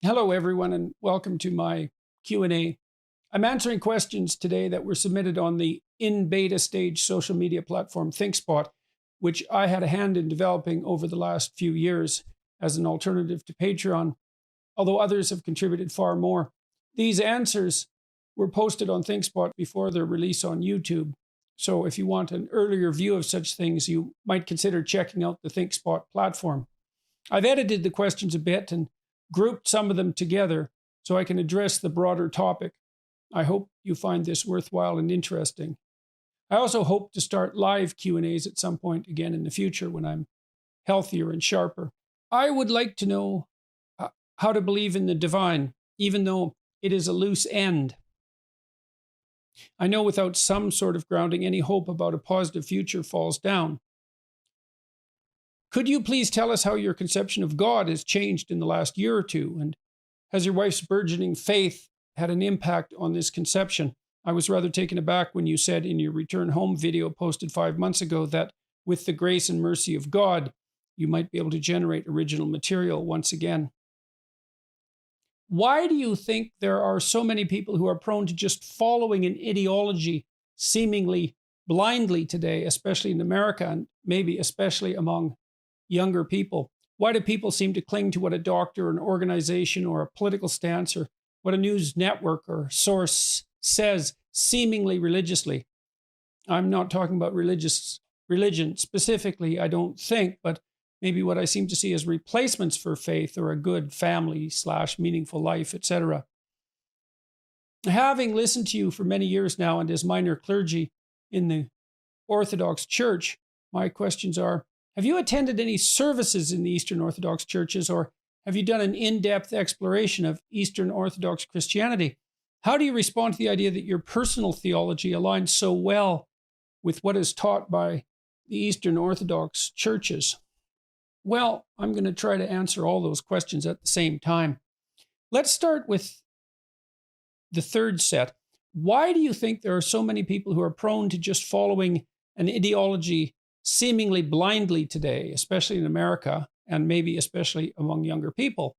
Hello, everyone, and welcome to my Q&A. I'm answering questions today that were submitted on the in-beta stage social media platform ThinkSpot, which I had a hand in developing over the last few years as an alternative to Patreon, although others have contributed far more. These answers were posted on ThinkSpot before their release on YouTube. So if you want an earlier view of such things, you might consider checking out the ThinkSpot platform. I've edited the questions a bit and grouped some of them together so I can address the broader topic. I hope you find this worthwhile and interesting. I also hope to start live Q&As at some point again in the future when I'm healthier and sharper. I would like to know how to believe in the divine, even though it is a loose end. I know without some sort of grounding, any hope about a positive future falls down. Could you please tell us how your conception of God has changed in the last year or two? And has your wife's burgeoning faith had an impact on this conception? I was rather taken aback when you said in your return home video posted 5 months ago that with the grace and mercy of God, you might be able to generate original material once again. Why do you think there are so many people who are prone to just following an ideology seemingly blindly today, especially in America and maybe especially among younger people? Why do people seem to cling to what a doctor, an organization, or a political stance, or what a news network or source says seemingly religiously? I'm not talking about religion specifically, I don't think, but maybe what I seem to see as replacements for faith or a good family / meaningful life, etc. Having listened to you for many years now and as minor clergy in the Orthodox Church, my questions are, have you attended any services in the Eastern Orthodox churches, or have you done an in-depth exploration of Eastern Orthodox Christianity? How do you respond to the idea that your personal theology aligns so well with what is taught by the Eastern Orthodox churches? Well, I'm going to try to answer all those questions at the same time. Let's start with the third set. Why do you think there are so many people who are prone to just following an ideology seemingly blindly today, especially in America, and maybe especially among younger people?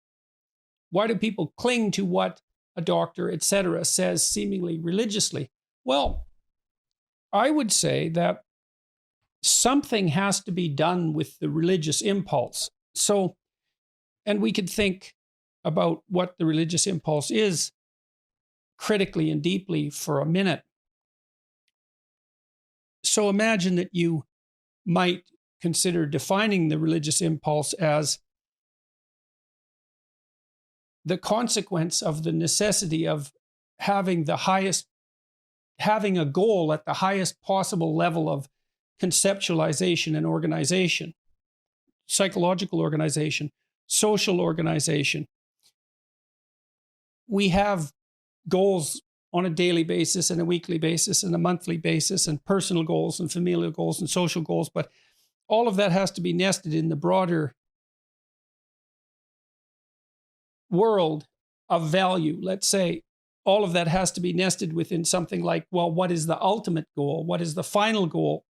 Why do people cling to what a doctor, etc., says seemingly religiously? Well, I would say that something has to be done with the religious impulse. So, and we could think about what the religious impulse is critically and deeply for a minute. So imagine that you might consider defining the religious impulse as the consequence of the necessity of having a goal at the highest possible level of conceptualization and organization, psychological organization, social organization. We have goals on a daily basis and a weekly basis and a monthly basis, and personal goals and familial goals and social goals. But all of that has to be nested in the broader world of value. Let's say all of that has to be nested within something like, well, what is the ultimate goal? What is the final goal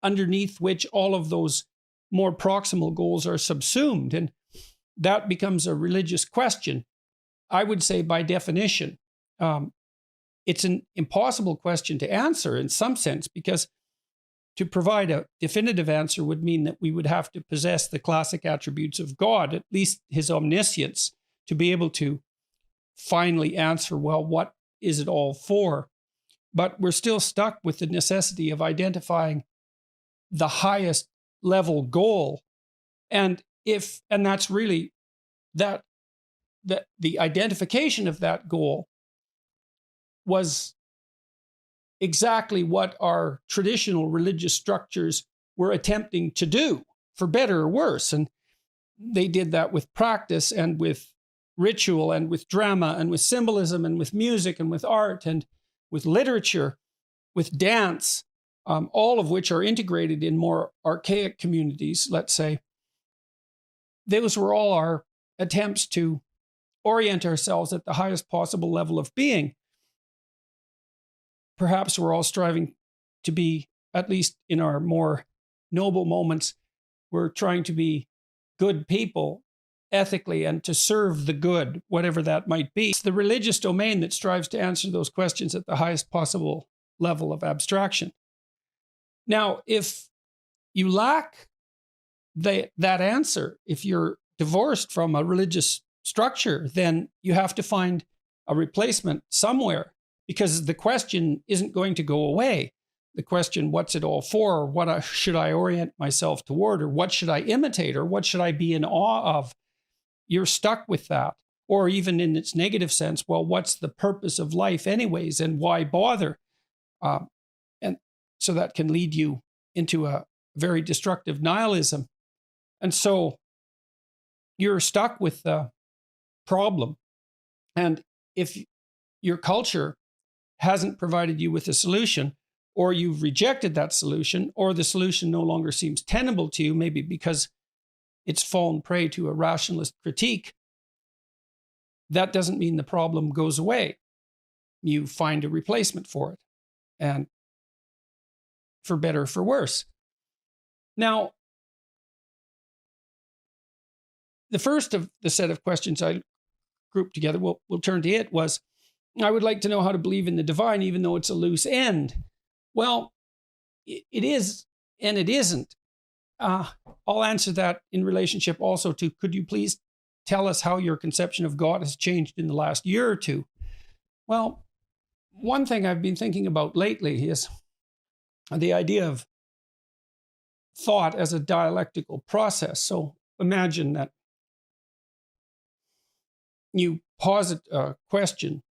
underneath which all of those more proximal goals are subsumed? And that becomes a religious question. I would say by definition, it's an impossible question to answer in some sense, because to provide a definitive answer would mean that we would have to possess the classic attributes of God, at least his omniscience, to be able to finally answer, well, what is it all for? But we're still stuck with the necessity of identifying the highest level goal. And that's really that the identification of that goal was exactly what our traditional religious structures were attempting to do, for better or worse. And they did that with practice and with ritual and with drama and with symbolism and with music and with art and with literature, with dance, all of which are integrated in more archaic communities, let's say. Those were all our attempts to orient ourselves at the highest possible level of being. Perhaps we're all striving to be, at least in our more noble moments, we're trying to be good people ethically and to serve the good, whatever that might be. It's the religious domain that strives to answer those questions at the highest possible level of abstraction. Now, if you lack that answer, if you're divorced from a religious structure, then you have to find a replacement somewhere, because the question isn't going to go away. The question, what's it all for? What should I orient myself toward? Or what should I imitate? Or what should I be in awe of? You're stuck with that. Or even in its negative sense, well, what's the purpose of life anyways? And why bother? And so that can lead you into a very destructive nihilism. And so you're stuck with the problem. And if your culture hasn't provided you with a solution, or you've rejected that solution, or the solution no longer seems tenable to you, maybe because it's fallen prey to a rationalist critique, that doesn't mean the problem goes away. You find a replacement for it, and for better or for worse. Now, the first of the set of questions I grouped together, we'll turn to it, was, I would like to know how to believe in the divine, even though it's a loose end. Well, it is and it isn't. I'll answer that in relationship also to, could you please tell us how your conception of God has changed in the last year or two? Well, one thing I've been thinking about lately is the idea of thought as a dialectical process. So imagine that you posit a question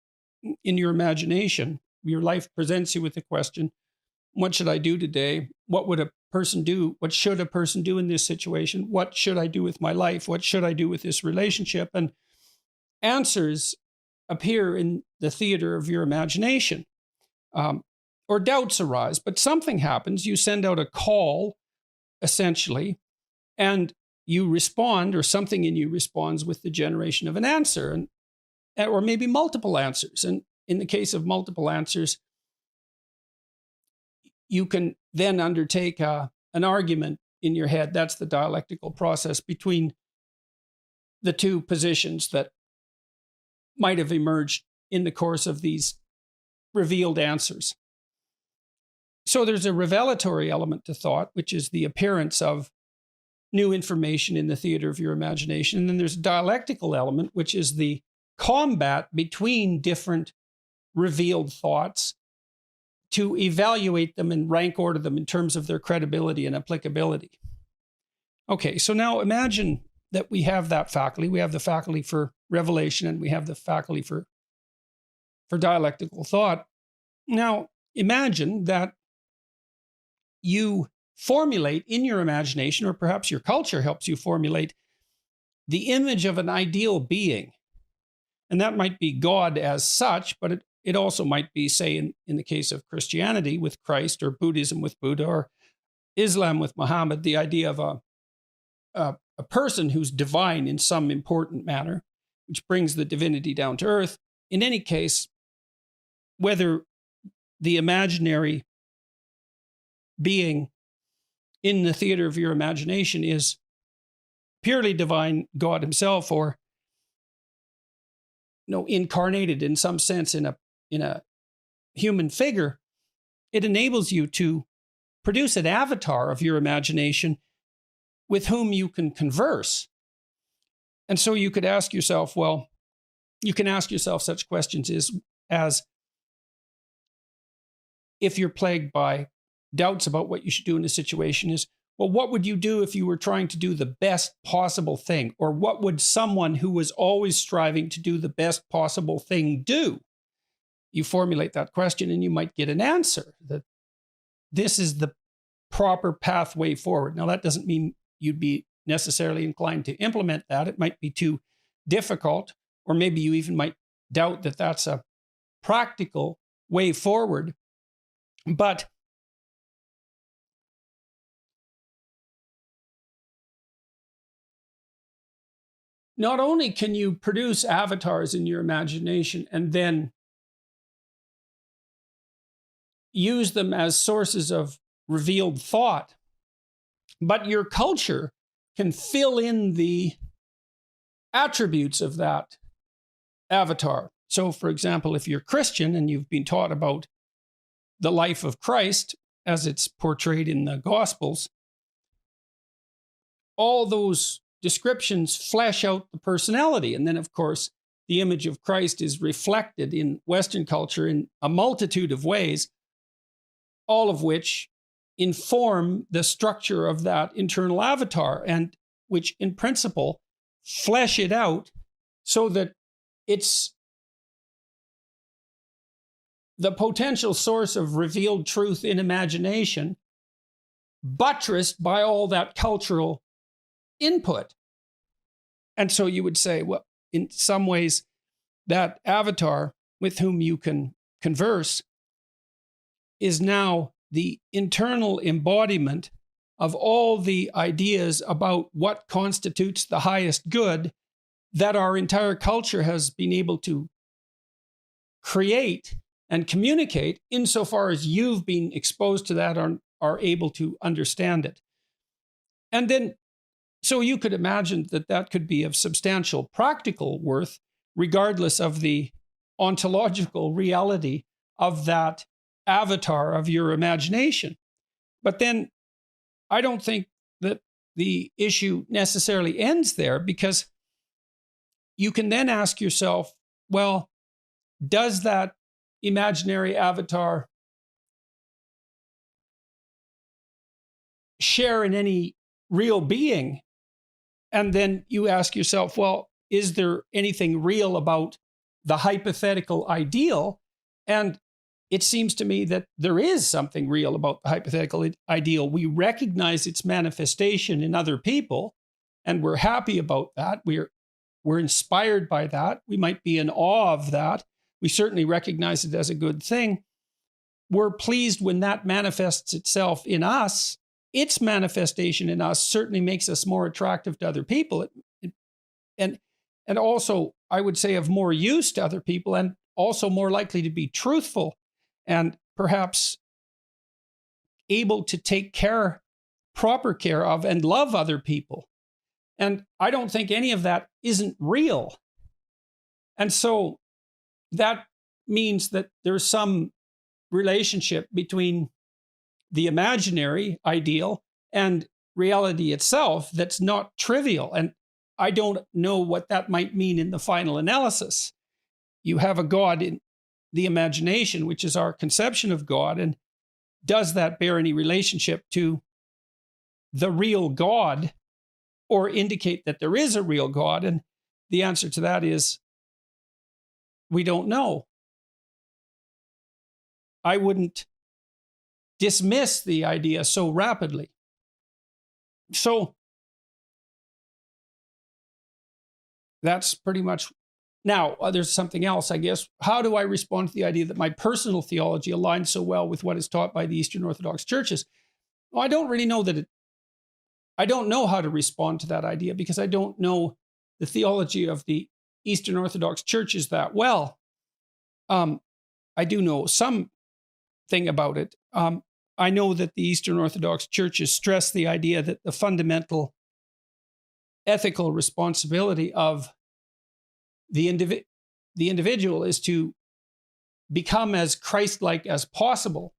in your imagination. Your life presents you with a question. What should I do today? What would a person do? What should a person do in this situation? What should I do with my life? What should I do with this relationship? And answers appear in the theater of your imagination. Or doubts arise, but something happens. You send out a call, essentially, and you respond, or something in you responds with the generation of an answer, or maybe multiple answers. And in the case of multiple answers, you can then undertake an argument in your head. That's the dialectical process between the two positions that might have emerged in the course of these revealed answers. So there's a revelatory element to thought, which is the appearance of new information in the theater of your imagination. And then there's a dialectical element, which is the combat between different revealed thoughts to evaluate them and rank order them in terms of their credibility and applicability. Okay, so now imagine that we have that faculty. We have the faculty for revelation, and we have the faculty for dialectical thought. Now, imagine that you formulate in your imagination, or perhaps your culture helps you formulate, the image of an ideal being. And that might be God as such, but it also might be, say, in the case of Christianity with Christ, or Buddhism with Buddha, or Islam with Muhammad, the idea of a person who's divine in some important manner, which brings the divinity down to earth. In any case, whether the imaginary being in the theater of your imagination is purely divine, God himself, or incarnated in some sense in a human figure, it enables you to produce an avatar of your imagination with whom you can converse. And so you could ask yourself, you can ask yourself such questions as if you're plagued by doubts about what you should do in a situation is, what would you do if you were trying to do the best possible thing? Or what would someone who was always striving to do the best possible thing do? You formulate that question and you might get an answer that this is the proper pathway forward. Now, that doesn't mean you'd be necessarily inclined to implement that. It might be too difficult, or maybe you even might doubt that that's a practical way forward. But not only can you produce avatars in your imagination and then use them as sources of revealed thought, but your culture can fill in the attributes of that avatar. So, for example, if you're Christian and you've been taught about the life of Christ as it's portrayed in the Gospels, all those descriptions flesh out the personality. And then, of course, the image of Christ is reflected in Western culture in a multitude of ways, all of which inform the structure of that internal avatar and which, in principle, flesh it out so that it's the potential source of revealed truth in imagination, buttressed by all that cultural input. And so you would say, well, in some ways, that avatar with whom you can converse is now the internal embodiment of all the ideas about what constitutes the highest good that our entire culture has been able to create and communicate insofar as you've been exposed to that or are able to understand it. And then, so you could imagine that that could be of substantial practical worth, regardless of the ontological reality of that avatar of your imagination. But then I don't think that the issue necessarily ends there, because you can then ask yourself, well, does that imaginary avatar share in any real being? And then you ask yourself, well, is there anything real about the hypothetical ideal? And it seems to me that there is something real about the hypothetical ideal. We recognize its manifestation in other people, and we're happy about that. We're inspired by that. We might be in awe of that. We certainly recognize it as a good thing. We're pleased when that manifests itself in us. Its manifestation in us certainly makes us more attractive to other people. And also, I would say, of more use to other people, and also more likely to be truthful and perhaps able to take care, proper care of, and love other people. And I don't think any of that isn't real. And so that means that there's some relationship between the imaginary ideal and reality itself that's not trivial. And I don't know what that might mean in the final analysis. You have a God in the imagination, which is our conception of God. And does that bear any relationship to the real God, or indicate that there is a real God? And the answer to that is, we don't know. I wouldn't dismiss the idea so rapidly. So that's pretty much. Now, there's something else, I guess. How do I respond to the idea that my personal theology aligns so well with what is taught by the Eastern Orthodox churches? Well, I don't really know I don't know how to respond to that idea, because I don't know the theology of the Eastern Orthodox churches that well. I do know something about it. I know that the Eastern Orthodox churches stress the idea that the fundamental ethical responsibility of the individual is to become as Christ-like as possible.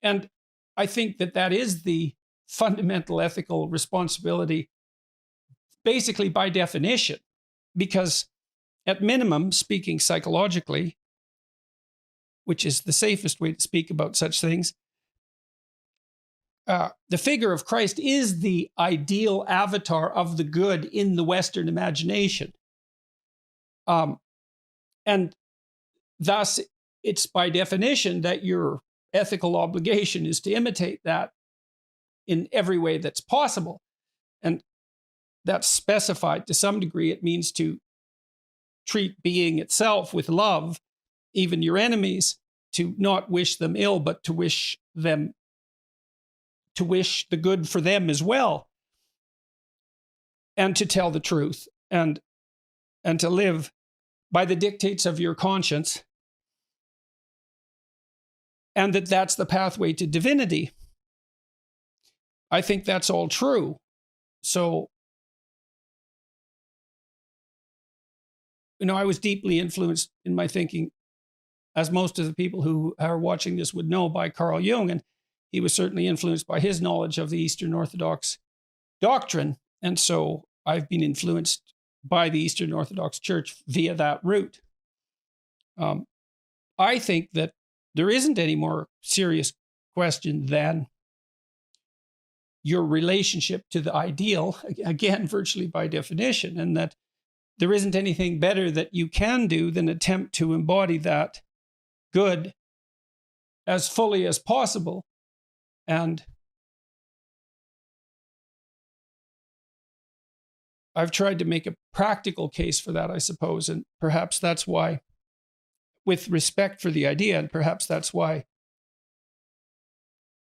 And I think that that is the fundamental ethical responsibility, basically by definition, because at minimum, speaking psychologically, which is the safest way to speak about such things, the figure of Christ is the ideal avatar of the good in the Western imagination. And thus, it's by definition that your ethical obligation is to imitate that in every way that's possible. And that's specified to some degree. It means to treat being itself with love, even your enemies, to not wish them ill, but to wish the good for them as well, and to tell the truth, and to live by the dictates of your conscience, and that's the pathway to divinity. I think that's all true. So I was deeply influenced in my thinking, as most of the people who are watching this would know, by Carl Jung. And he was certainly influenced by his knowledge of the Eastern Orthodox doctrine. And so I've been influenced by the Eastern Orthodox Church via that route. I think that there isn't any more serious question than your relationship to the ideal, again, virtually by definition, and that there isn't anything better that you can do than attempt to embody that good as fully as possible. And I've tried to make a practical case for that, I suppose, and perhaps that's why, with respect for the idea, and perhaps that's why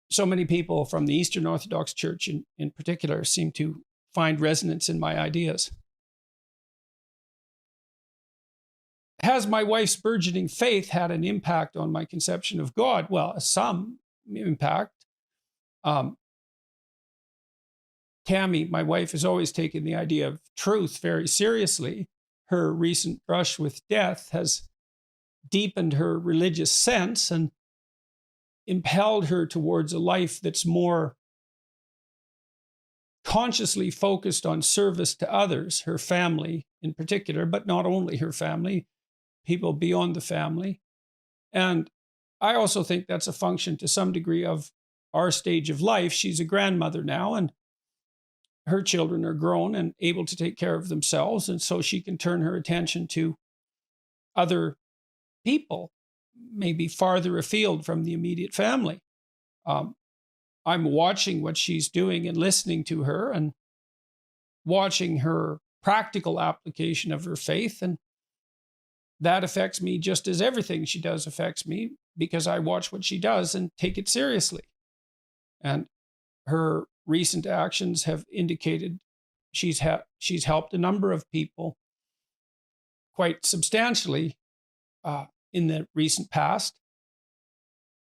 so many people from the Eastern Orthodox Church in particular seem to find resonance in my ideas. Has my wife's burgeoning faith had an impact on my conception of God? Well, some impact. Tammy, my wife, has always taken the idea of truth very seriously. Her recent brush with death has deepened her religious sense and impelled her towards a life that's more consciously focused on service to others, her family in particular, but not only her family, people beyond the family. And I also think that's a function to some degree of our stage of life. She's a grandmother now, and her children are grown and able to take care of themselves. And so she can turn her attention to other people, maybe farther afield from the immediate family. I'm watching what she's doing and listening to her and watching her practical application of her faith. And that affects me just as everything she does affects me, because I watch what she does and take it seriously. And her recent actions have indicated she's helped a number of people quite substantially in the recent past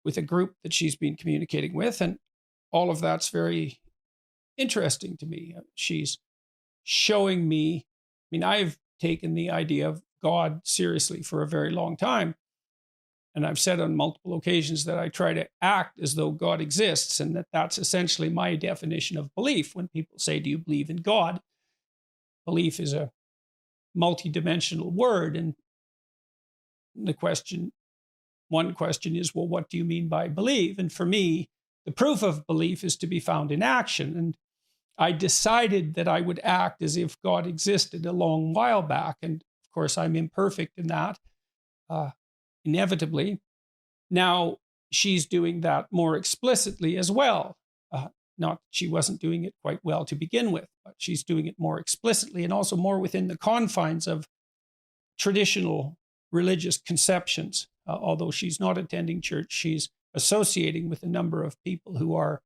with a group that she's been communicating with. And all of that's very interesting to me. She's showing me, I've taken the idea of God seriously for a very long time. And I've said on multiple occasions that I try to act as though God exists, and that's essentially my definition of belief. When people say, do you believe in God? Belief is a multidimensional word. And one question is, well, what do you mean by believe? And for me, the proof of belief is to be found in action. And I decided that I would act as if God existed a long while back. And of course, I'm imperfect in that, inevitably. Now she's doing that more explicitly as well. Not she wasn't doing it quite well to begin with, but she's doing it more explicitly and also more within the confines of traditional religious conceptions. Although she's not attending church, she's associating with a number of people who are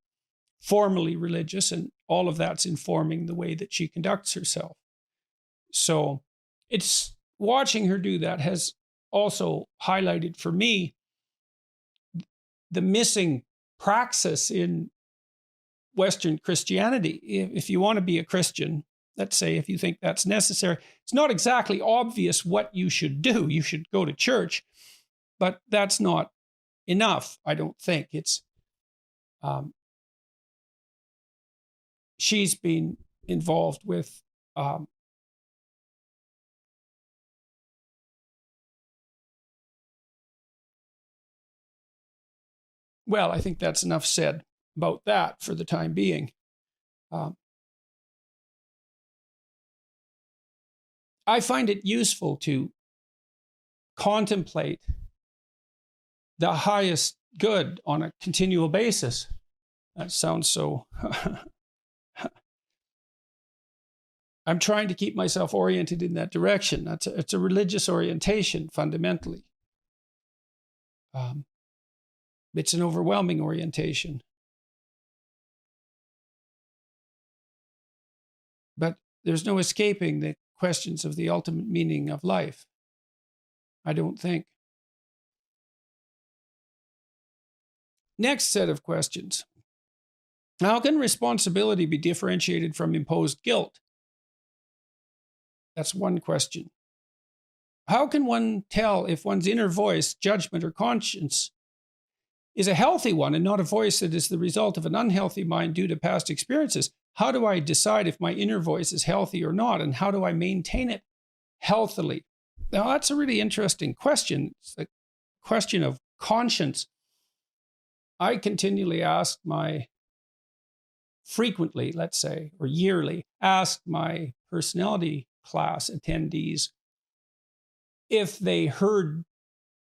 formally religious, and all of that's informing the way that she conducts herself. So it's watching her do that has also highlighted for me the missing praxis in Western Christianity. If you want to be a Christian, let's say, if you think that's necessary, it's not exactly obvious what you should do. You should go to church, but that's not enough, I don't think. It's she's been involved with well, I think that's enough said about that for the time being. I find it useful to contemplate the highest good on a continual basis. That sounds so... I'm trying to keep myself oriented in that direction. It's a religious orientation, fundamentally. It's an overwhelming orientation. But there's no escaping the questions of the ultimate meaning of life, I don't think. Next set of questions. How can responsibility be differentiated from imposed guilt? That's one question. how can one tell if one's inner voice, judgment, or conscience is a healthy one and not a voice that is the result of an unhealthy mind due to past experiences? How do I decide if my inner voice is healthy or not? And how do I maintain it healthily? Now, that's a really interesting question. It's the question of conscience. I continually frequently, let's say, or yearly, asked my personality class attendees if they heard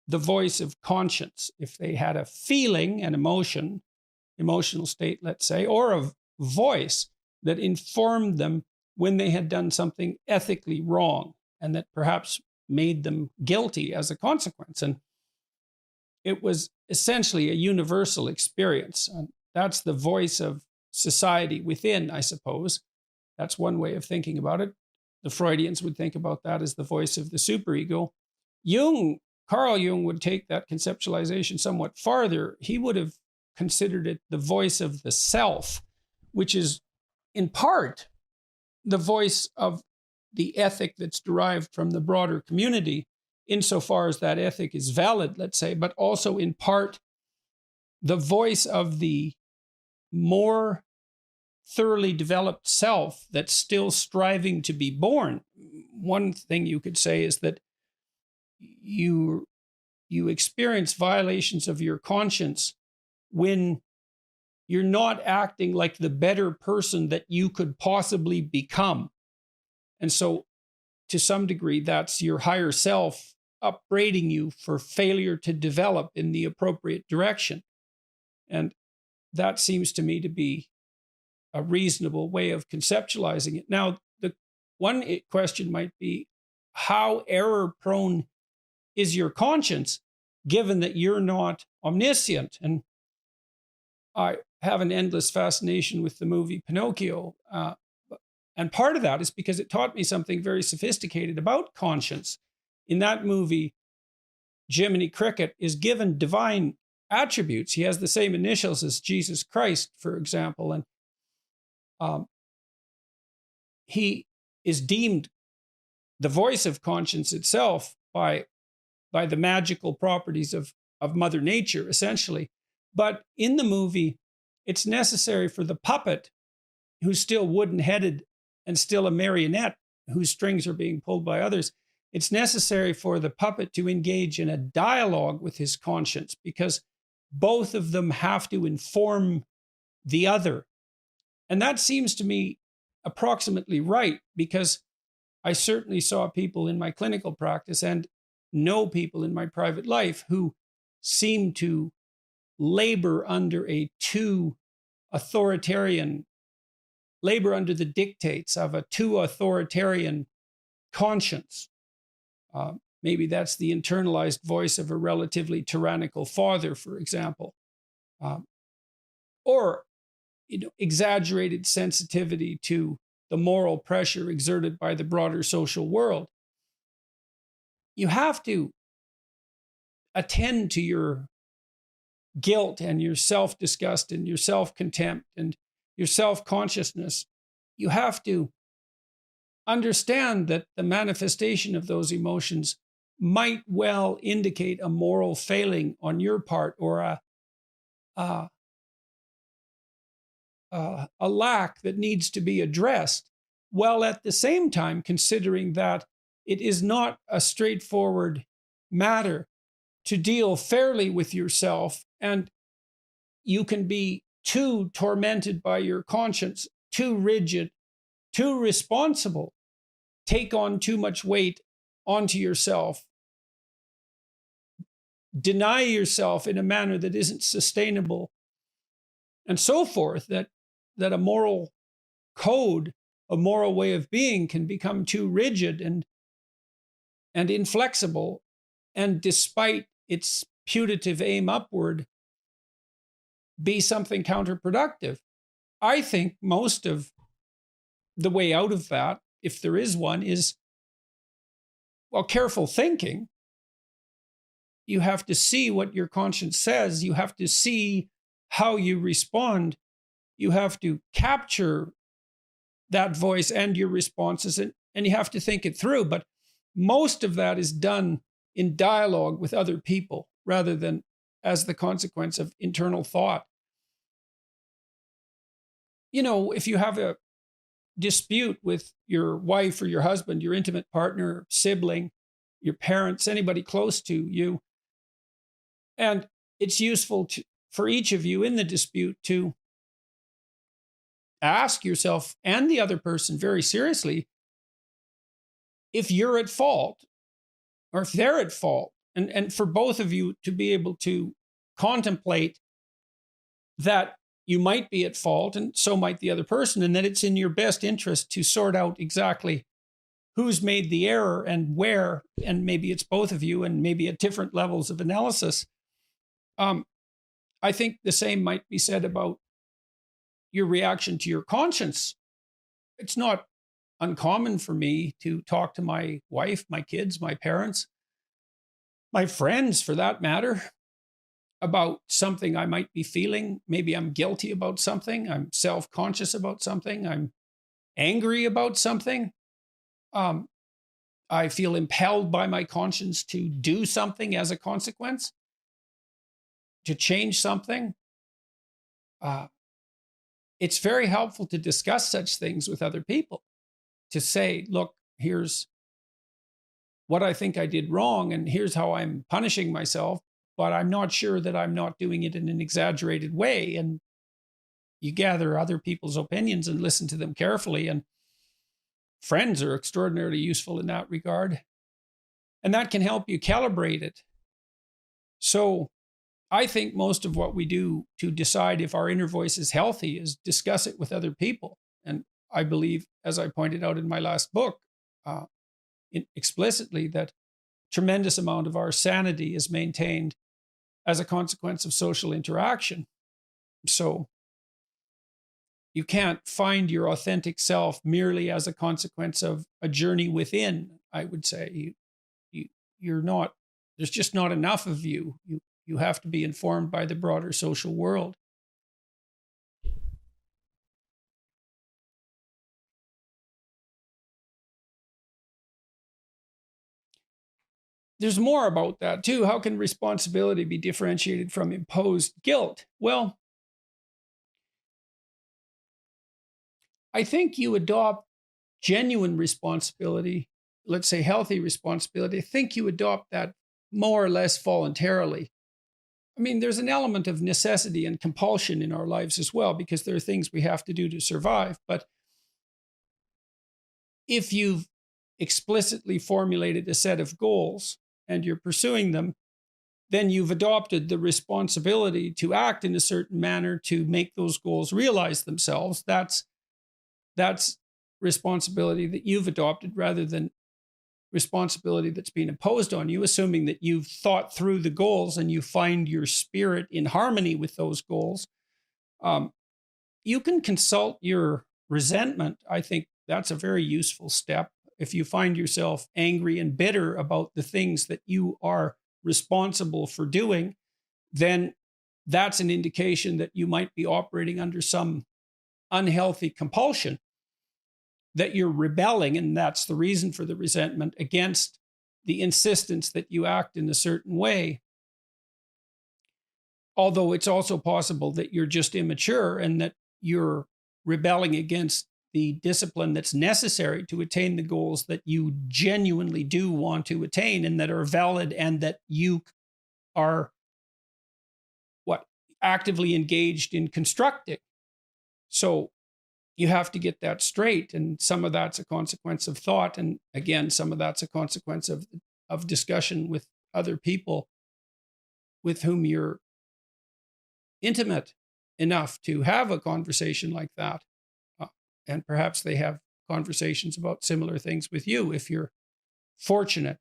the voice of conscience, if they had a feeling, an emotional state, let's say, or a voice that informed them when they had done something ethically wrong and that perhaps made them guilty as a consequence. And it was essentially a universal experience. And that's the voice of society within, I suppose. That's one way of thinking about it. The Freudians would think about that as the voice of the superego. Carl Jung would take that conceptualization somewhat farther. He would have considered it the voice of the self, which is in part the voice of the ethic that's derived from the broader community, insofar as that ethic is valid, let's say, but also in part the voice of the more thoroughly developed self that's still striving to be born. One thing you could say is that you experience violations of your conscience when you're not acting like the better person that you could possibly become. And so, to some degree, that's your higher self upbraiding you for failure to develop in the appropriate direction. And that seems to me to be a reasonable way of conceptualizing it. Now, the one question might be, how error-prone is your conscience, given that you're not omniscient? And I have an endless fascination with the movie Pinocchio. And part of that is because it taught me something very sophisticated about conscience. In that movie, Jiminy Cricket is given divine attributes. He has the same initials as Jesus Christ, for example. And he is deemed the voice of conscience itself by the magical properties of Mother Nature, essentially. But in the movie, it's necessary for the puppet, who's still wooden-headed and still a marionette whose strings are being pulled by others, it's necessary for the puppet to engage in a dialogue with his conscience, because both of them have to inform the other. And that seems to me approximately right, because I certainly saw people in my clinical practice and know people in my private life who seem to labor under under the dictates of a too authoritarian conscience. Maybe that's the internalized voice of a relatively tyrannical father, for example, or exaggerated sensitivity to the moral pressure exerted by the broader social world. You have to attend to your guilt and your self-disgust and your self-contempt and your self-consciousness. You have to understand that the manifestation of those emotions might well indicate a moral failing on your part, or a lack that needs to be addressed, while at the same time considering that it is not a straightforward matter to deal fairly with yourself, and you can be too tormented by your conscience, too rigid, too responsible, take on too much weight onto yourself, deny yourself in a manner that isn't sustainable, and so forth, that a moral code, a moral way of being, can become too rigid and inflexible, and despite its putative aim upward, be something counterproductive. I think most of the way out of that, if there is one, is, well, careful thinking. You have to see what your conscience says. You have to see how you respond. You have to capture that voice and your responses, and you have to think it through. But most of that is done in dialogue with other people rather than as the consequence of internal thought. You know, if you have a dispute with your wife or your husband, your intimate partner, sibling, your parents, anybody close to you, and it's useful for each of you in the dispute to ask yourself and the other person very seriously if you're at fault or if they're at fault, and for both of you to be able to contemplate that you might be at fault and so might the other person, and that it's in your best interest to sort out exactly who's made the error and where, and maybe it's both of you and maybe at different levels of analysis. I think the same might be said about your reaction to your conscience. It's not uncommon for me to talk to my wife, my kids, my parents, my friends for that matter, about something I might be feeling. Maybe I'm guilty about something. I'm self-conscious about something. I'm angry about something. I feel impelled by my conscience to do something as a consequence, to change something. It's very helpful to discuss such things with other people, to say, look, here's what I think I did wrong, and here's how I'm punishing myself, but I'm not sure that I'm not doing it in an exaggerated way. And you gather other people's opinions and listen to them carefully. And friends are extraordinarily useful in that regard. And that can help you calibrate it. So I think most of what we do to decide if our inner voice is healthy is discuss it with other people. And I believe, as I pointed out in my last book, explicitly, that tremendous amount of our sanity is maintained as a consequence of social interaction. So you can't find your authentic self merely as a consequence of a journey within, I would say. You're not, there's just not enough of you. You have to be informed by the broader social world. There's more about that too. How can responsibility be differentiated from imposed guilt? Well, I think you adopt genuine responsibility, let's say healthy responsibility. I think you adopt that more or less voluntarily. I mean, there's an element of necessity and compulsion in our lives as well, because there are things we have to do to survive. But if you've explicitly formulated a set of goals and you're pursuing them, then you've adopted the responsibility to act in a certain manner to make those goals realize themselves. That's responsibility that you've adopted rather than responsibility that's been imposed on you, assuming that you've thought through the goals and you find your spirit in harmony with those goals. You can consult your resentment. I think that's a very useful step. If you find yourself angry and bitter about the things that you are responsible for doing, then that's an indication that you might be operating under some unhealthy compulsion, that you're rebelling, and that's the reason for the resentment, against the insistence that you act in a certain way. Although it's also possible that you're just immature and that you're rebelling against the discipline that's necessary to attain the goals that you genuinely do want to attain and that are valid, and that you are actively engaged in constructing. So you have to get that straight, and some of that's a consequence of thought, and again, some of that's a consequence of discussion with other people with whom you're intimate enough to have a conversation like that. And perhaps they have conversations about similar things with you if you're fortunate.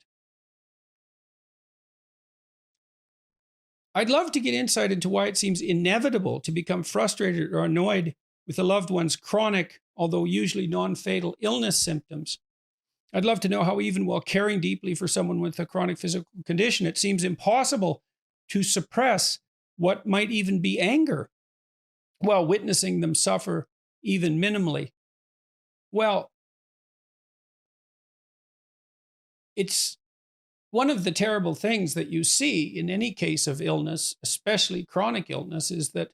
I'd love to get insight into why it seems inevitable to become frustrated or annoyed with a loved one's chronic, although usually non-fatal illness symptoms. I'd love to know how, even while caring deeply for someone with a chronic physical condition, it seems impossible to suppress what might even be anger while witnessing them suffer even minimally. Well, it's one of the terrible things that you see in any case of illness, especially chronic illness, is that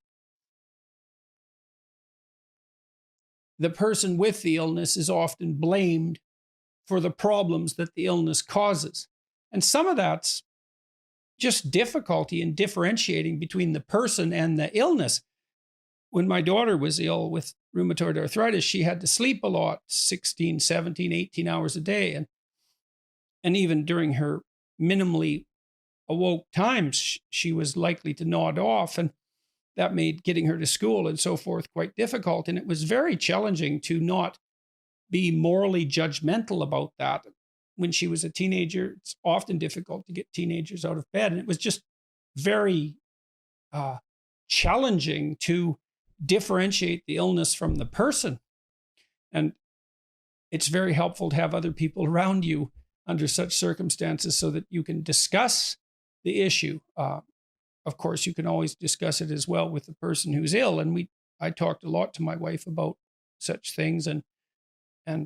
the person with the illness is often blamed for the problems that the illness causes. And some of that's just difficulty in differentiating between the person and the illness. When my daughter was ill with rheumatoid arthritis, she had to sleep a lot, 16, 17, 18 hours a day. And even during her minimally awoke times, she was likely to nod off. And that made getting her to school and so forth quite difficult. And it was very challenging to not be morally judgmental about that. When she was a teenager, it's often difficult to get teenagers out of bed. And it was just very challenging to differentiate the illness from the person. And it's very helpful to have other people around you under such circumstances so that you can discuss the issue. Of course, you can always discuss it as well with the person who's ill. And I talked a lot to my wife about such things, and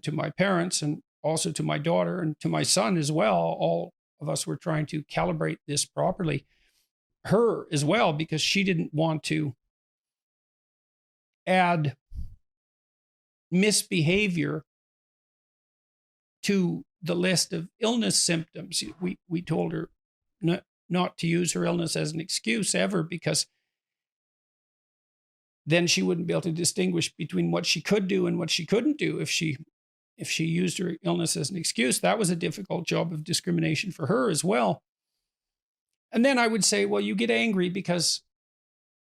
to my parents, and also to my daughter and to my son as well. All of us were trying to calibrate this properly. Her as well, because she didn't want to add misbehavior to the list of illness symptoms. We told her not to use her illness as an excuse ever, because then she wouldn't be able to distinguish between what she could do and what she couldn't do. If she used her illness as an excuse, that was a difficult job of discrimination for her as well. And then I would say, well, you get angry because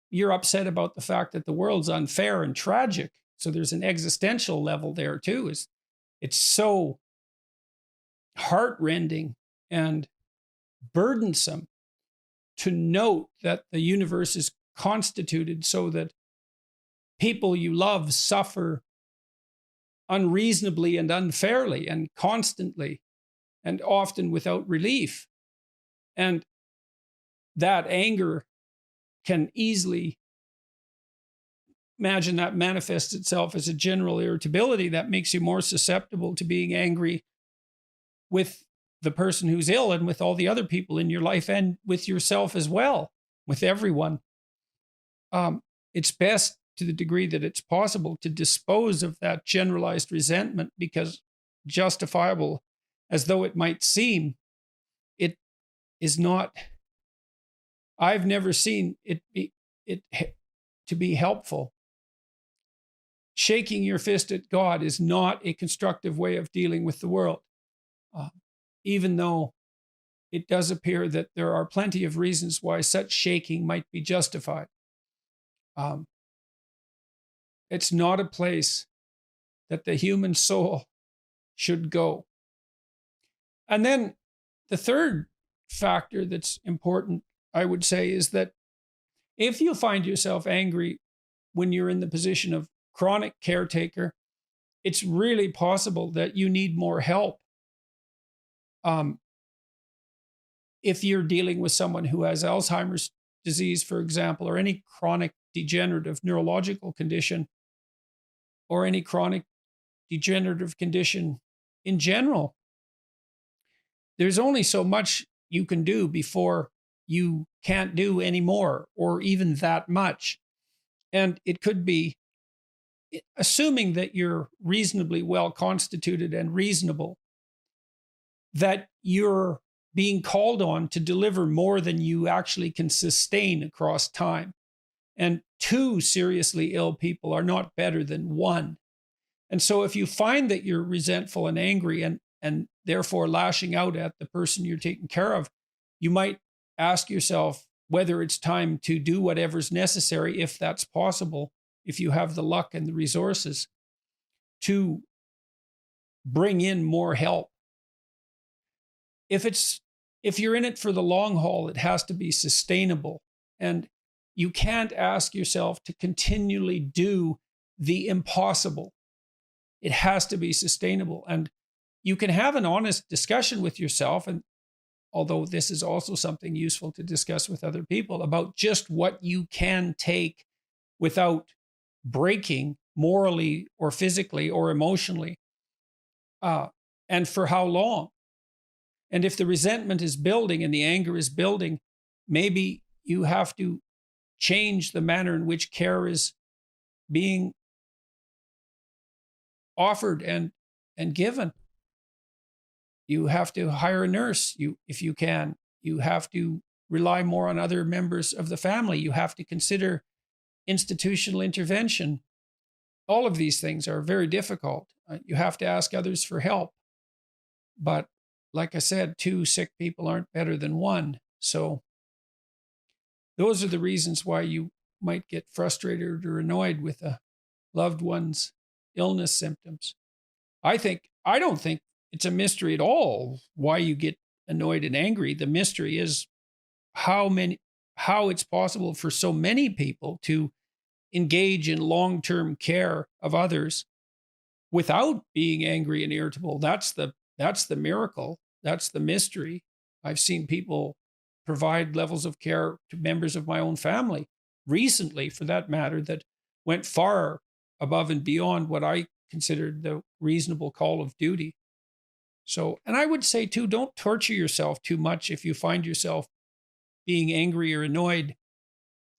you're upset about the fact that the world's unfair and tragic. So there's an existential level there too. It's so heartrending and burdensome to note that the universe is constituted so that people you love suffer unreasonably and unfairly and constantly and often without relief. And that anger can easily, imagine that manifests itself as a general irritability that makes you more susceptible to being angry with the person who's ill and with all the other people in your life and with yourself as well, with everyone. It's best, to the degree that it's possible, to dispose of that generalized resentment, because justifiable as though it might seem, it is not. I've never seen it to be helpful. Shaking your fist at God is not a constructive way of dealing with the world, even though it does appear that there are plenty of reasons why such shaking might be justified. It's not a place that the human soul should go. And then the third factor that's important, I would say, is that if you find yourself angry when you're in the position of chronic caretaker, it's really possible that you need more help. If you're dealing with someone who has Alzheimer's disease, for example, or any chronic degenerative neurological condition, or any chronic degenerative condition in general, there's only so much you can do before you can't do any more, or even that much. And it could be, assuming that you're reasonably well constituted and reasonable, that you're being called on to deliver more than you actually can sustain across time. And 2 seriously ill people are not better than 1. And so if you find that you're resentful and angry and therefore lashing out at the person you're taking care of, you might ask yourself whether it's time to do whatever's necessary, if that's possible, if you have the luck and the resources, to bring in more help. If you're in it for the long haul, it has to be sustainable. And you can't ask yourself to continually do the impossible. It has to be sustainable. And you can have an honest discussion with yourself, and although this is also something useful to discuss with other people, about just what you can take without breaking morally or physically or emotionally, and for how long. And if the resentment is building and the anger is building, maybe you have to change the manner in which care is being offered and given. You have to hire a nurse, if you can. You have to rely more on other members of the family. You have to consider institutional intervention. All of these things are very difficult. You have to ask others for help. But like I said, 2 sick people aren't better than 1. So those are the reasons why you might get frustrated or annoyed with a loved one's illness symptoms. I don't think it's a mystery at all why you get annoyed and angry. The mystery is how it's possible for so many people to engage in long-term care of others without being angry and irritable. That's the miracle. That's the mystery. I've seen people provide levels of care to members of my own family recently, for that matter, that went far above and beyond what I considered the reasonable call of duty. So, and I would say too, don't torture yourself too much if you find yourself being angry or annoyed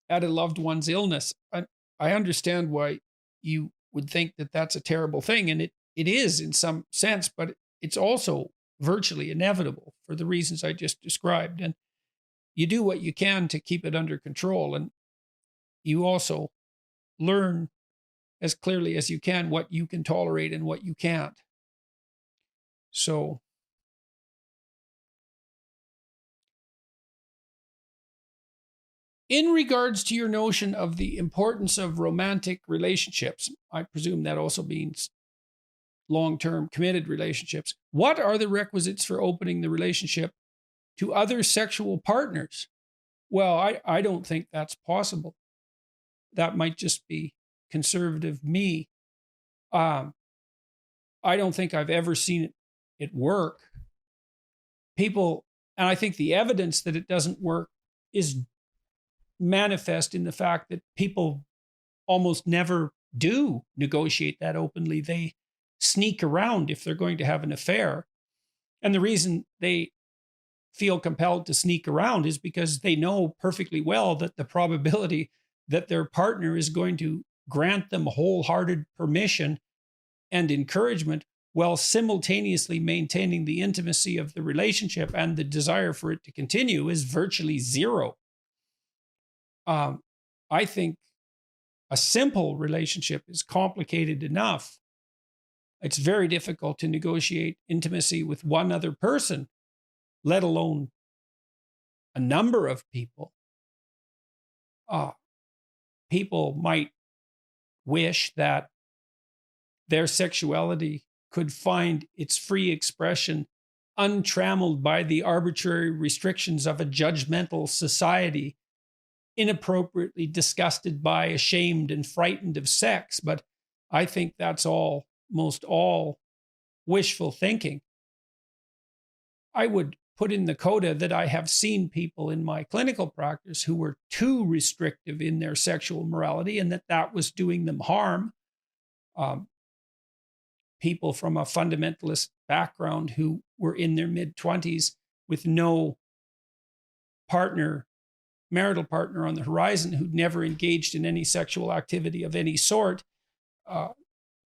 at a loved one's illness. I understand why you would think that that's a terrible thing, and it is in some sense, but it's also virtually inevitable for the reasons I just described. And you do what you can to keep it under control, and you also learn as clearly as you can what you can tolerate and what you can't. So in regards to your notion of the importance of romantic relationships, I presume that also means long-term committed relationships. What are the requisites for opening the relationship to other sexual partners? Well, I don't think that's possible. That might just be conservative me. I don't think I've ever seen it work. People, and I think the evidence that it doesn't work is manifest in the fact that people almost never do negotiate that openly. They sneak around if they're going to have an affair. And the reason they feel compelled to sneak around is because they know perfectly well that the probability that their partner is going to grant them wholehearted permission and encouragement while simultaneously maintaining the intimacy of the relationship and the desire for it to continue is virtually zero. I think a simple relationship is complicated enough. It's very difficult to negotiate intimacy with one other person, let alone a number of people. People might wish that their sexuality could find its free expression untrammeled by the arbitrary restrictions of a judgmental society, inappropriately disgusted by, ashamed, and frightened of sex. But I think that's almost all wishful thinking. I would put in the coda that I have seen people in my clinical practice who were too restrictive in their sexual morality and that was doing them harm. People from a fundamentalist background who were in their mid-20s with no marital partner on the horizon, who'd never engaged in any sexual activity of any sort,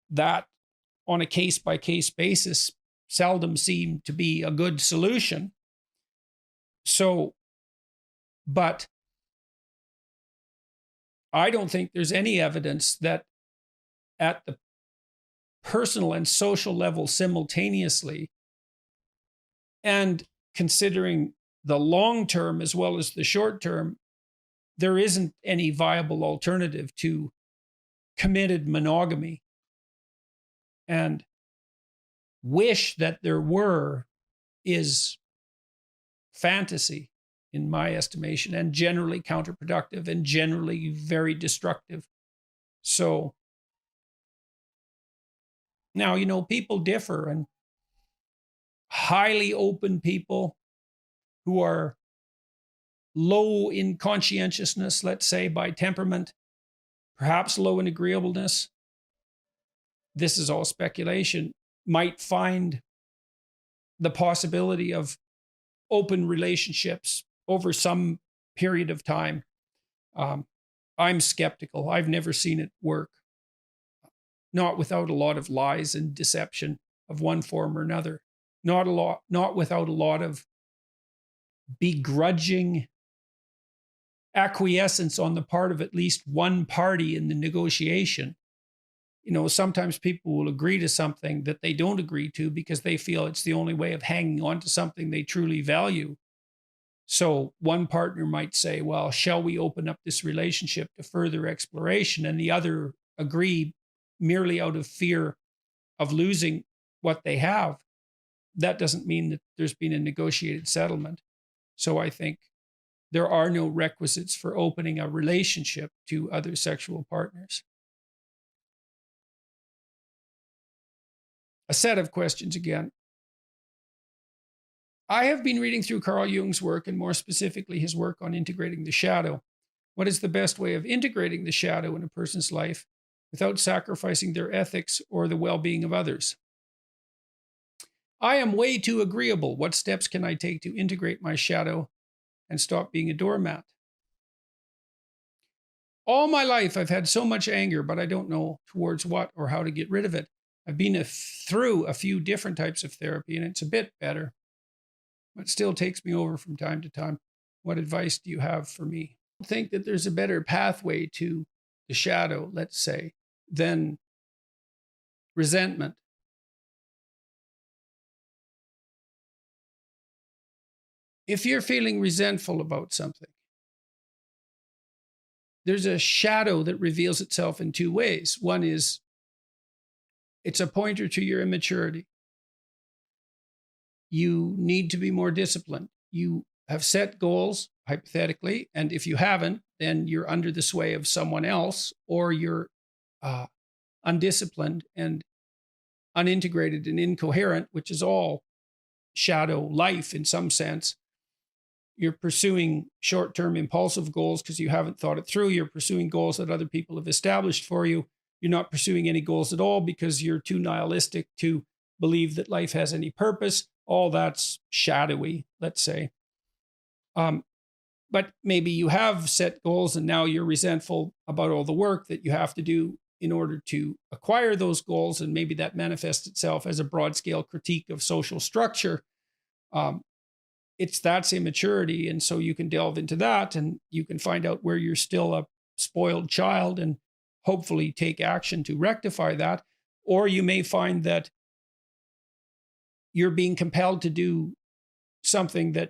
that on a case-by-case basis seldom seemed to be a good solution. So, but I don't think there's any evidence that at the personal and social level simultaneously, and considering the long term as well as the short term, there isn't any viable alternative to committed monogamy. And wish that there were is fantasy, in my estimation, and generally counterproductive and generally very destructive. So now, people differ, and highly open people who are low in conscientiousness, let's say by temperament, perhaps low in agreeableness, this is all speculation, might find the possibility of open relationships over some period of time. I'm skeptical. I've never seen it work, not without a lot of lies and deception of one form or another, not without a lot of begrudging acquiescence on the part of at least one party in the negotiation. Sometimes people will agree to something that they don't agree to because they feel it's the only way of hanging on to something they truly value. So one partner might say, well, shall we open up this relationship to further exploration? And the other agree merely out of fear of losing what they have. That doesn't mean that there's been a negotiated settlement. So I think there are no requisites for opening a relationship to other sexual partners. A set of questions again. I have been reading through Carl Jung's work, and more specifically his work on integrating the shadow. What is the best way of integrating the shadow in a person's life without sacrificing their ethics or the well-being of others? I am way too agreeable. What steps can I take to integrate my shadow and stop being a doormat? All my life, I've had so much anger, but I don't know towards what or how to get rid of it. I've been through a few different types of therapy, and it's a bit better, but still takes me over from time to time. What advice do you have for me? I think that there's a better pathway to the shadow, let's say, than resentment. If you're feeling resentful about something, there's a shadow that reveals itself in two ways. One is it's a pointer to your immaturity. You need to be more disciplined. You have set goals, hypothetically, and if you haven't, then you're under the sway of someone else, or you're undisciplined and unintegrated and incoherent, which is all shadow life in some sense. You're pursuing short-term impulsive goals because you haven't thought it through. You're pursuing goals that other people have established for you. You're not pursuing any goals at all because you're too nihilistic to believe that life has any purpose. All that's shadowy, let's say. But maybe you have set goals and now you're resentful about all the work that you have to do in order to acquire those goals. And maybe that manifests itself as a broad scale critique of social structure. That's immaturity. And so you can delve into that and you can find out where you're still a spoiled child and hopefully take action to rectify that. Or you may find that you're being compelled to do something that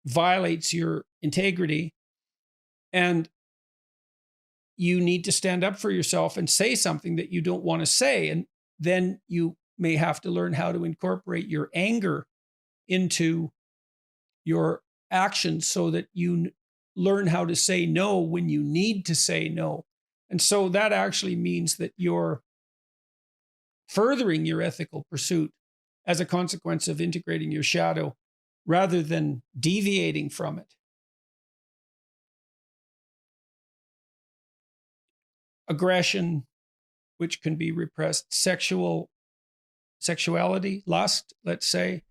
violates your integrity and you need to stand up for yourself and say something that you don't want to say. And then you may have to learn how to incorporate your anger into your actions so that you learn how to say no when you need to say no. And so that actually means that you're furthering your ethical pursuit as a consequence of integrating your shadow rather than deviating from it. Aggression, which can be repressed, sexuality, lust, let's say,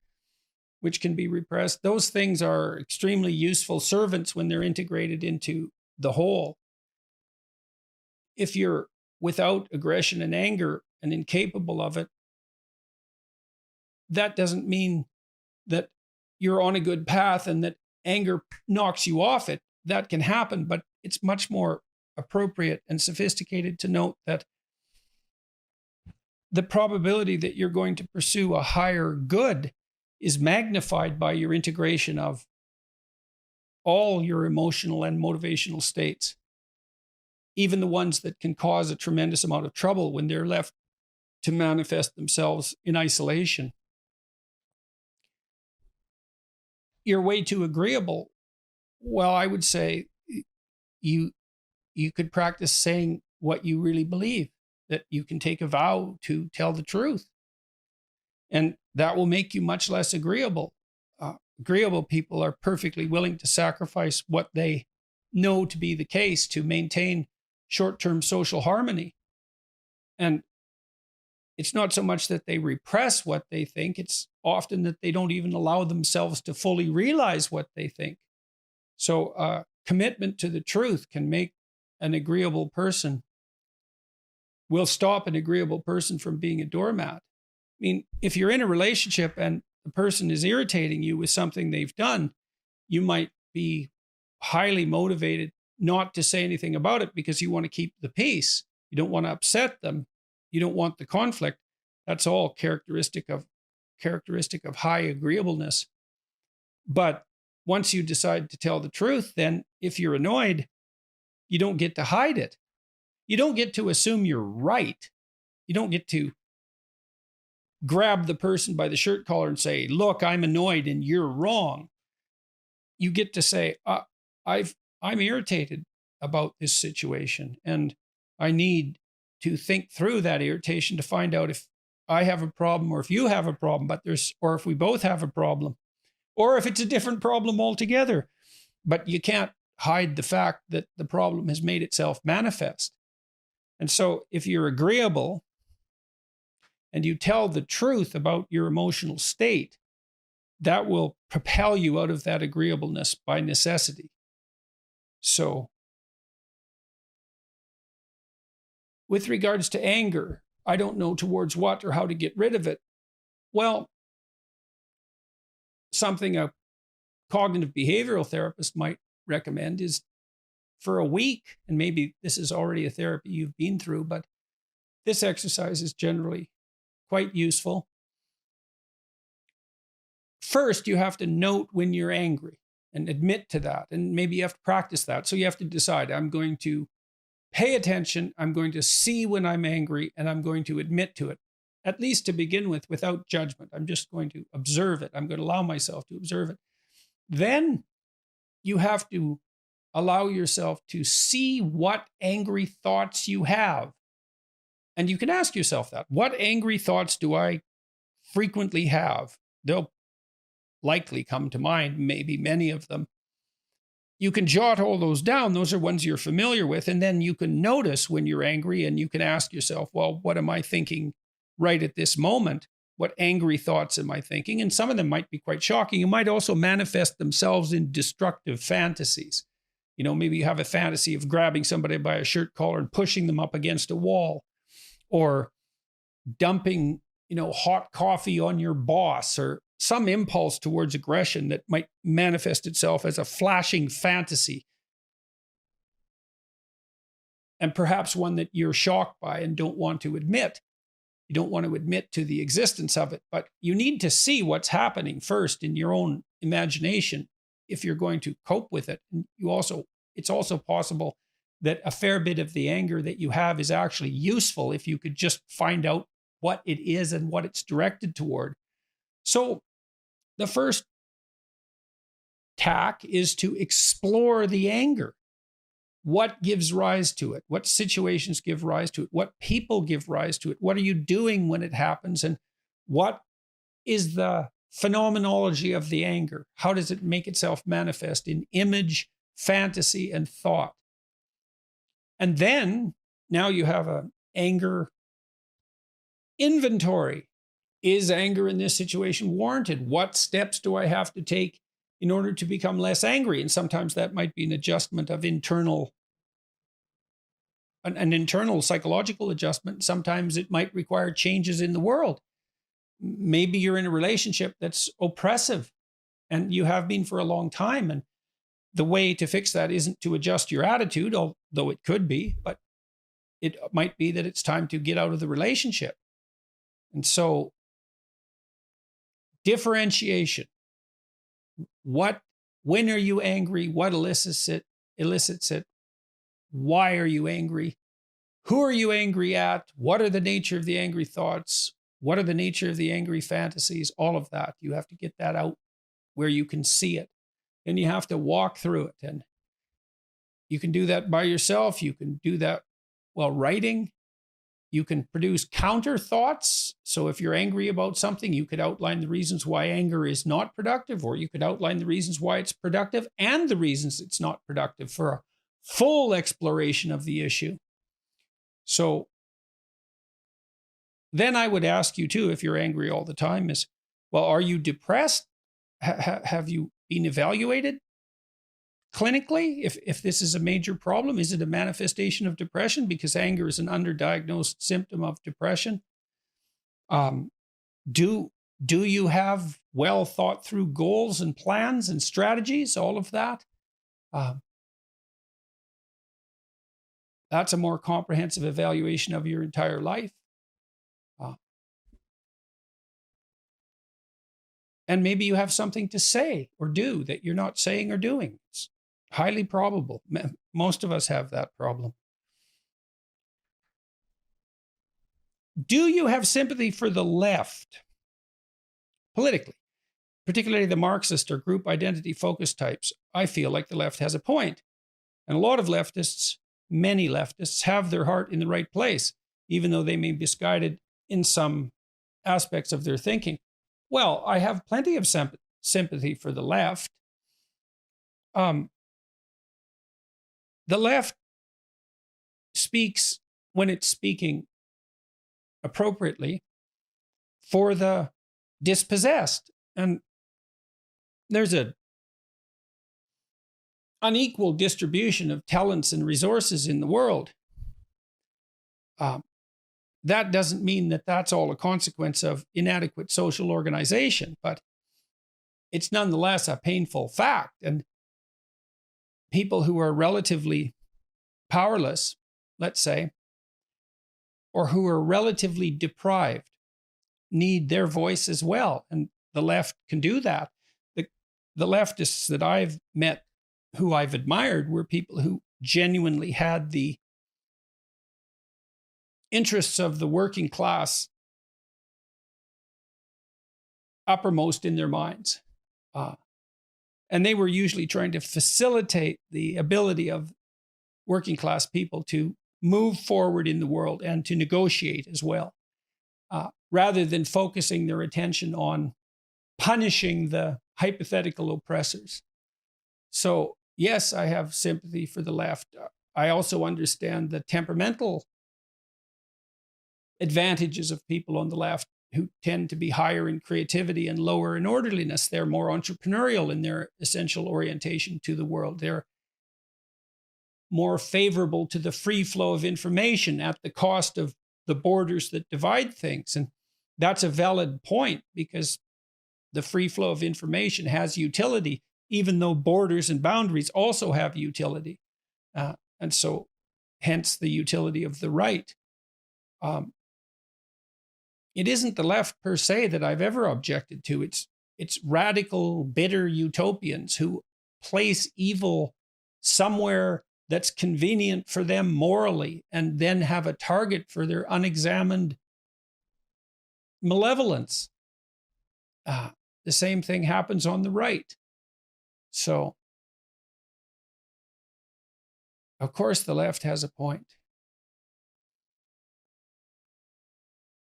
which can be repressed. Those things are extremely useful servants when they're integrated into the whole. If you're without aggression and anger and incapable of it, that doesn't mean that you're on a good path and that anger knocks you off it. That can happen, but it's much more appropriate and sophisticated to note that the probability that you're going to pursue a higher good is magnified by your integration of all your emotional and motivational states, even the ones that can cause a tremendous amount of trouble when they're left to manifest themselves in isolation. You're way too agreeable. Well, I would say you could practice saying what you really believe, that you can take a vow to tell the truth. And that will make you much less agreeable. Agreeable people are perfectly willing to sacrifice what they know to be the case to maintain short-term social harmony. And it's not so much that they repress what they think, it's often that they don't even allow themselves to fully realize what they think. So, commitment to the truth can make an agreeable person, will stop an agreeable person from being a doormat. I mean, if you're in a relationship and the person is irritating you with something they've done, you might be highly motivated not to say anything about it because you want to keep the peace. You don't want to upset them. You don't want the conflict. That's all characteristic of high agreeableness. But once you decide to tell the truth, then if you're annoyed, you don't get to hide it. You don't get to assume you're right. You don't get to grab the person by the shirt collar and say, look, I'm annoyed and you're wrong. You get to say, I'm irritated about this situation and I need to think through that irritation to find out if I have a problem or if you have a problem, or if we both have a problem, or if it's a different problem altogether. But you can't hide the fact that the problem has made itself manifest. And so if you're agreeable and you tell the truth about your emotional state, that will propel you out of that agreeableness by necessity. So, with regards to anger, I don't know towards what or how to get rid of it. Well, something a cognitive behavioral therapist might recommend is for a week, and maybe this is already a therapy you've been through, but this exercise is generally quite useful. First, you have to note when you're angry and admit to that, and maybe you have to practice that. So you have to decide, I'm going to pay attention, I'm going to see when I'm angry, and I'm going to admit to it, at least to begin with, without judgment. I'm just going to observe it. I'm going to allow myself to observe it. Then you have to allow yourself to see what angry thoughts you have. And you can ask yourself that. What angry thoughts do I frequently have? They'll likely come to mind, maybe many of them. You can jot all those down. Those are ones you're familiar with. And then you can notice when you're angry and you can ask yourself, well, what am I thinking right at this moment? What angry thoughts am I thinking? And some of them might be quite shocking. You might also manifest themselves in destructive fantasies. You know, maybe you have a fantasy of grabbing somebody by a shirt collar and pushing them up against a wall, or dumping, hot coffee on your boss, or some impulse towards aggression that might manifest itself as a flashing fantasy. And perhaps one that you're shocked by and don't want to admit. You don't want to admit to the existence of it, but you need to see what's happening first in your own imagination if you're going to cope with it. And it's also possible that a fair bit of the anger that you have is actually useful if you could just find out what it is and what it's directed toward. So the first tack is to explore the anger. What gives rise to it? What situations give rise to it? What people give rise to it? What are you doing when it happens? And what is the phenomenology of the anger? How does it make itself manifest in image, fantasy, and thought? And then now you have an anger inventory. Is anger in this situation warranted? What steps do I have to take in order to become less angry? And sometimes that might be an adjustment of an internal psychological adjustment. Sometimes it might require changes in the world. Maybe you're in a relationship that's oppressive and you have been for a long time. And the way to fix that isn't to adjust your attitude, although it could be, but it might be that it's time to get out of the relationship. And so differentiation. When are you angry? What elicits it? Why are you angry? Who are you angry at? What are the nature of the angry thoughts? What are the nature of the angry fantasies? All of that. You have to get that out where you can see it. And you have to walk through it. And you can do that by yourself. You can do that while writing. You can produce counter thoughts. So if you're angry about something, you could outline the reasons why anger is not productive, or you could outline the reasons why it's productive and the reasons it's not productive for a full exploration of the issue. So then I would ask you too, if you're angry all the time, is, well, are you depressed? Have you been evaluated clinically? If this is a major problem, is it a manifestation of depression? Because anger is an underdiagnosed symptom of depression. Do you have well thought through goals and plans and strategies? All of that. That's a more comprehensive evaluation of your entire life. And maybe you have something to say or do that you're not saying or doing. It's highly probable. Most of us have that problem. Do you have sympathy for the left politically, particularly the Marxist or group identity focused types? I feel like the left has a point. And a lot of leftists, many leftists, have their heart in the right place, even though they may be misguided in some aspects of their thinking. Well, I have plenty of sympathy for the left. The left speaks, when it's speaking appropriately, for the dispossessed. And there's an unequal distribution of talents and resources in the world. That doesn't mean that that's all a consequence of inadequate social organization, but it's nonetheless a painful fact. And people who are relatively powerless, let's say, or who are relatively deprived, need their voice as well. And the left can do that. The leftists that I've met, who I've admired, were people who genuinely had the interests of the working class uppermost in their minds. And they were usually trying to facilitate the ability of working class people to move forward in the world and to negotiate as well, rather than focusing their attention on punishing the hypothetical oppressors. So, yes, I have sympathy for the left. I also understand the temperamental advantages of people on the left who tend to be higher in creativity and lower in orderliness. They're more entrepreneurial in their essential orientation to the world. They're more favorable to the free flow of information at the cost of the borders that divide things. And that's a valid point, because the free flow of information has utility, even though borders and boundaries also have utility. And so hence the utility of the right. It isn't the left per se that I've ever objected to. It's radical, bitter utopians who place evil somewhere that's convenient for them morally, and then have a target for their unexamined malevolence. The same thing happens on the right. So, of course, the left has a point.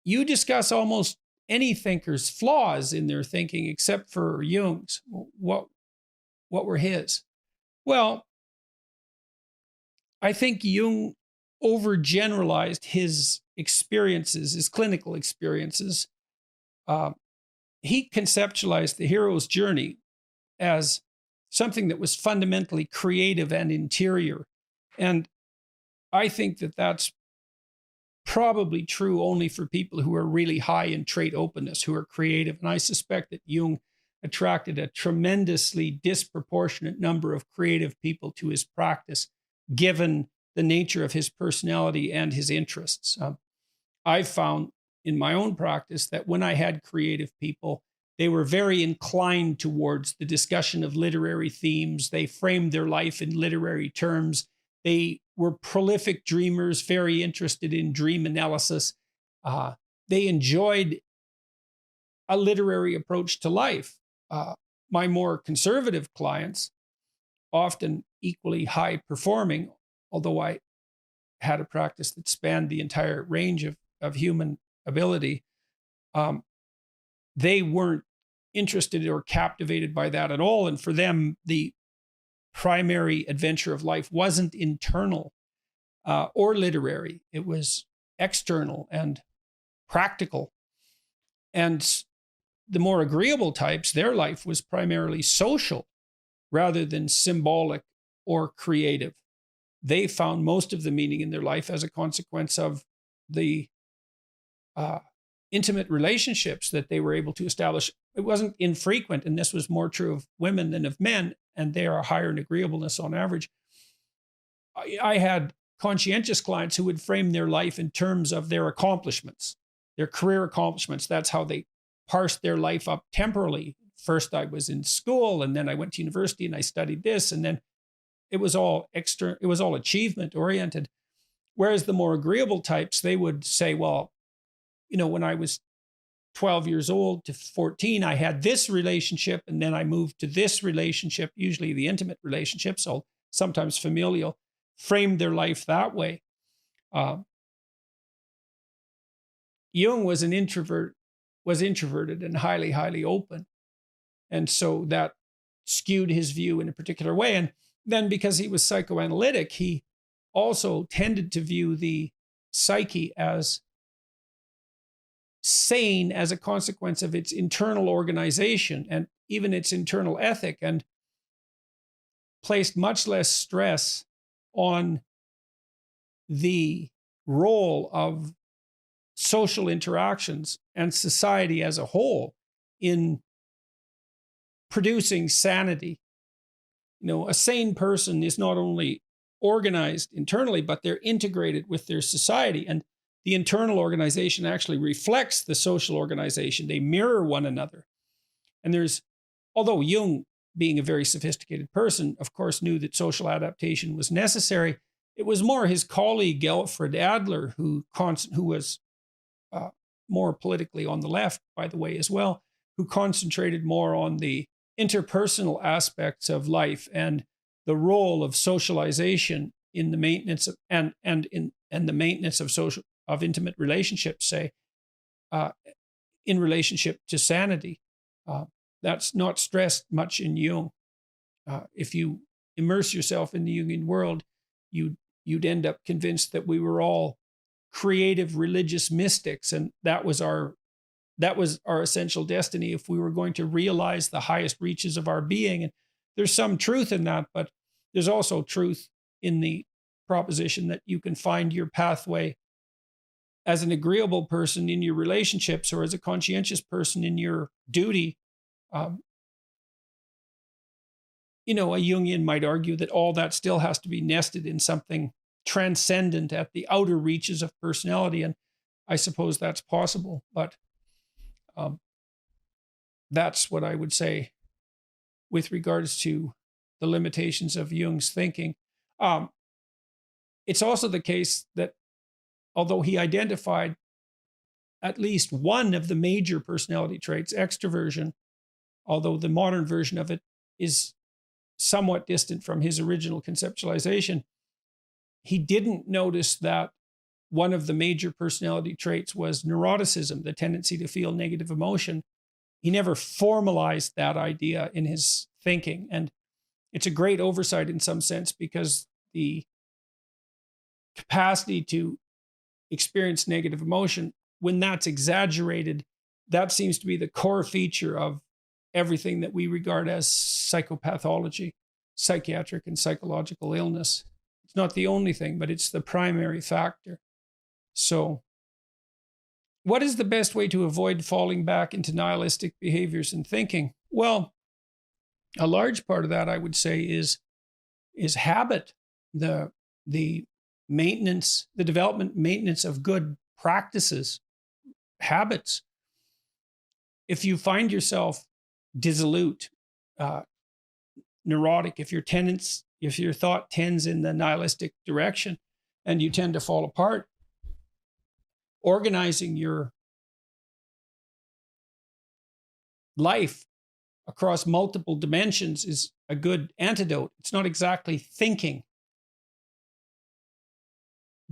You discuss almost any thinker's flaws in their thinking except for Jung's. What were his? Well, I think Jung overgeneralized his experiences, his clinical experiences. He conceptualized the hero's journey as something that was fundamentally creative and interior. And I think that that's probably true only for people who are really high in trait openness, who are creative. And I suspect that Jung attracted a tremendously disproportionate number of creative people to his practice, given the nature of his personality and his interests. I've found in my own practice that when I had creative people, they were very inclined towards the discussion of literary themes. They framed their life in literary terms. They were prolific dreamers, very interested in dream analysis. They enjoyed a literary approach to life. My more conservative clients, often equally high performing, although I had a practice that spanned the entire range of human ability, they weren't interested or captivated by that at all. And for them, the primary adventure of life wasn't internal or literary. It was external and practical. And the more agreeable types, their life was primarily social rather than symbolic or creative. They found most of the meaning in their life as a consequence of the intimate relationships that they were able to establish. It wasn't infrequent, and this was more true of women than of men, and they are higher in agreeableness on average. I had conscientious clients who would frame their life in terms of their accomplishments, their career accomplishments. That's how they parsed their life up temporally. First, I was in school, and then I went to university and I studied this, and then it was all achievement oriented. Whereas the more agreeable types, they would say, well, when I was 12 years old to 14, I had this relationship, and then I moved to this relationship, usually the intimate relationship, so sometimes familial, framed their life that way. Jung was introverted and highly, highly open. And so that skewed his view in a particular way. And then because he was psychoanalytic, he also tended to view the psyche as sane as a consequence of its internal organization and even its internal ethic, and placed much less stress on the role of social interactions and society as a whole in producing sanity. A sane person is not only organized internally, but they're integrated with their society. And the internal organization actually reflects the social organization. They mirror one another. And although Jung, being a very sophisticated person, of course, knew that social adaptation was necessary, it was more his colleague, Alfred Adler, who was more politically on the left, by the way, as well, who concentrated more on the interpersonal aspects of life and the role of socialization in the maintenance of, and the maintenance of intimate relationships, say, in relationship to sanity. That's not stressed much in Jung. If you immerse yourself in the Jungian world, you'd end up convinced that we were all creative religious mystics, and that was our essential destiny if we were going to realize the highest reaches of our being. And there's some truth in that, but there's also truth in the proposition that you can find your pathway as an agreeable person in your relationships, or as a conscientious person in your duty. A Jungian might argue that all that still has to be nested in something transcendent at the outer reaches of personality. And I suppose that's possible, but that's what I would say with regards to the limitations of Jung's thinking. It's also the case that although he identified at least one of the major personality traits, extroversion, although the modern version of it is somewhat distant from his original conceptualization, he didn't notice that one of the major personality traits was neuroticism, the tendency to feel negative emotion. He never formalized that idea in his thinking. And it's a great oversight in some sense, because the capacity to experience negative emotion, when that's exaggerated, that seems to be the core feature of everything that we regard as psychopathology, psychiatric and psychological illness. It's not the only thing, but it's the primary factor. So, what is the best way to avoid falling back into nihilistic behaviors and thinking? Well, a large part of that, I would say, is habit, the maintenance, the development, maintenance of good practices, habits. If you find yourself dissolute, neurotic, if your thought tends in the nihilistic direction and you tend to fall apart, organizing your life across multiple dimensions is a good antidote. It's not exactly thinking.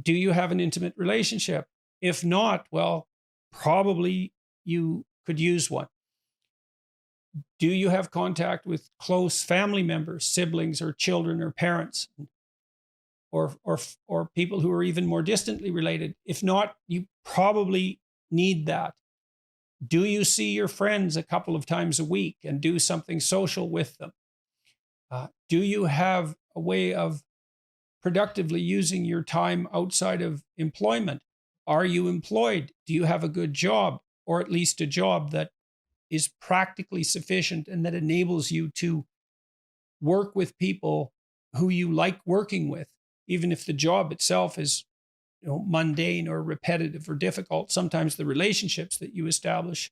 Do you have an intimate relationship? If not, well, probably you could use one. Do you have contact with close family members, siblings or children or parents, or people who are even more distantly related? If not, you probably need that? Do you see your friends a couple of times a week and do something social with them? Do you have a way of productively using your time outside of employment? Are you employed? Do you have a good job, or at least a job that is practically sufficient and that enables you to work with people who you like working with, even if the job itself is mundane or repetitive or difficult? Sometimes the relationships that you establish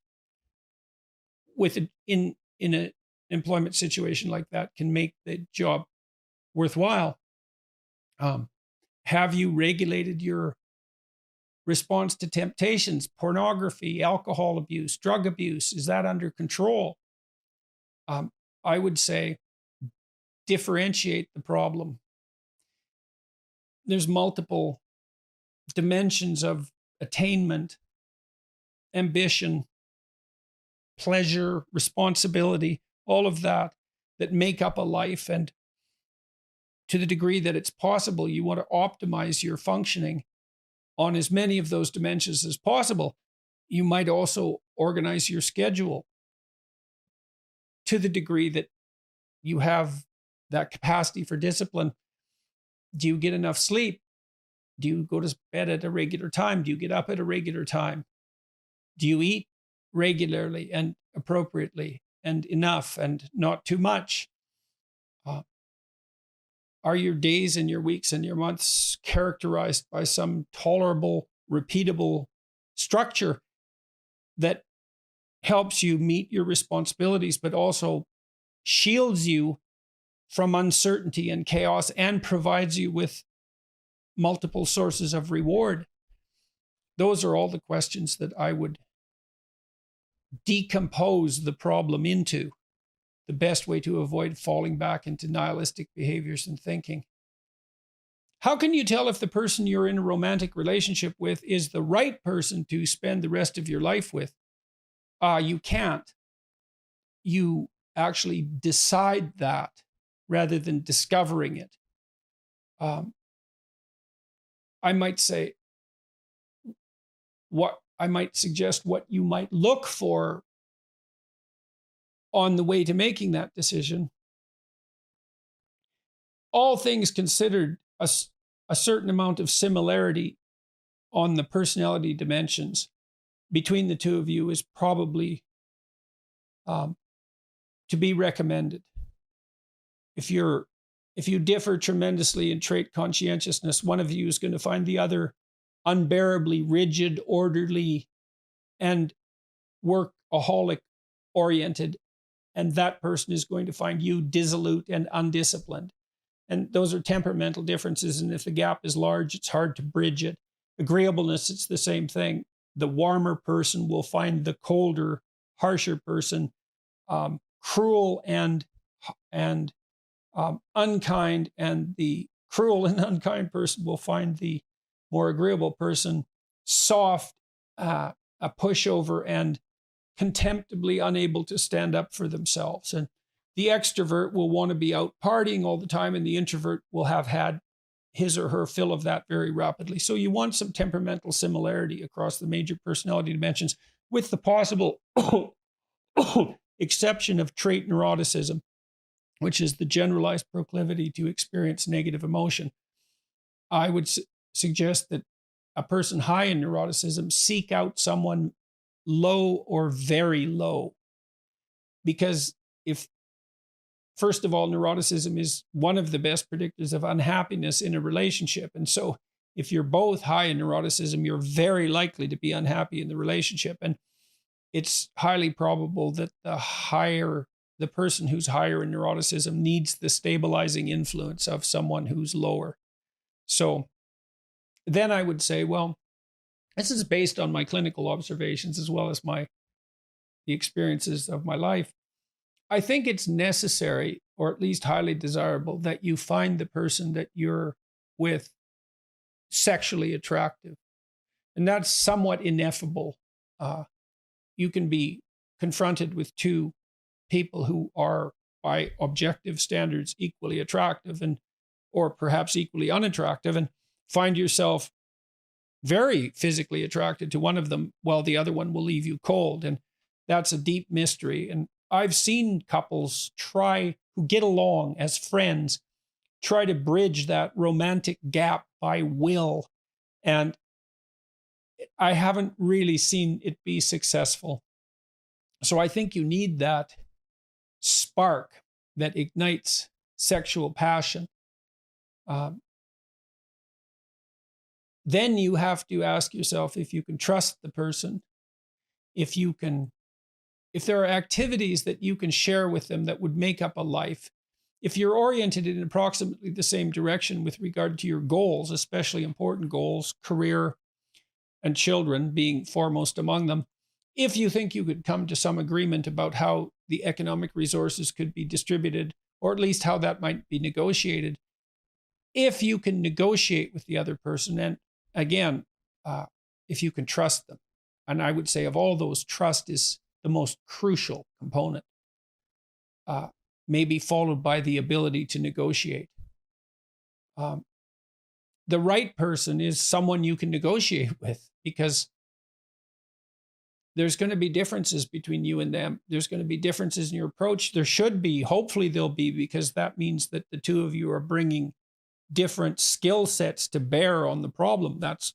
in an employment situation like that can make the job worthwhile. Have you regulated your response to temptations, pornography, alcohol abuse, drug abuse? Is that under control? I would say differentiate the problem. There's multiple dimensions of attainment, ambition, pleasure, responsibility, all of that make up a life. And to the degree that it's possible, you want to optimize your functioning on as many of those dimensions as possible. You might also organize your schedule to the degree that you have that capacity for discipline. Do you get enough sleep? Do you go to bed at a regular time? Do you get up at a regular time? Do you eat regularly and appropriately and enough and not too much? Are your days and your weeks and your months characterized by some tolerable, repeatable structure that helps you meet your responsibilities, but also shields you from uncertainty and chaos and provides you with multiple sources of reward? Those are all the questions that I would decompose the problem into. The best way to avoid falling back into nihilistic behaviors and thinking. How can you tell if the person you're in a romantic relationship with is the right person to spend the rest of your life with? You can't. You actually decide that rather than discovering it. I might suggest what you might look for on the way to making that decision. All things considered, a certain amount of similarity on the personality dimensions between the two of you is probably to be recommended. If you differ tremendously in trait conscientiousness, one of you is going to find the other unbearably rigid, orderly, and workaholic oriented, and that person is going to find you dissolute and undisciplined. And those are temperamental differences, and if the gap is large, it's hard to bridge it. Agreeableness, it's the same thing. The warmer person will find the colder, harsher person cruel and unkind, and the cruel and unkind person will find the more agreeable person soft, a pushover, and contemptibly unable to stand up for themselves. And the extrovert will want to be out partying all the time, and the introvert will have had his or her fill of that very rapidly. So you want some temperamental similarity across the major personality dimensions, with the possible exception of trait neuroticism, which is the generalized proclivity to experience negative emotion. I would suggest that a person high in neuroticism seek out someone low or very low. Because first of all, neuroticism is one of the best predictors of unhappiness in a relationship. And so if you're both high in neuroticism, you're very likely to be unhappy in the relationship. And it's highly probable that the person who's higher in neuroticism needs the stabilizing influence of someone who's lower. So then I would say, well, this is based on my clinical observations as well as the experiences of my life. I think it's necessary, or at least highly desirable, that you find the person that you're with sexually attractive. And that's somewhat ineffable. You can be confronted with two people who are, by objective standards, equally attractive or perhaps equally unattractive, and find yourself very physically attracted to one of them while the other one will leave you cold. And that's a deep mystery. And I've seen couples who get along as friends, try to bridge that romantic gap by will. And I haven't really seen it be successful. So I think you need that spark that ignites sexual passion. Then you have to ask yourself if you can trust the person, if there are activities that you can share with them that would make up a life, if you're oriented in approximately the same direction with regard to your goals, especially important goals, career and children being foremost among them, if you think you could come to some agreement about how the economic resources could be distributed, or at least how that might be negotiated, if you can negotiate with the other person, and again, if you can trust them. And I would say of all those, trust is the most crucial component, maybe followed by the ability to negotiate. The right person is someone you can negotiate with, because there's going to be differences between you and them. There's going to be differences in your approach. There should be, hopefully there'll be, because that means that the two of you are bringing different skill sets to bear on the problem. That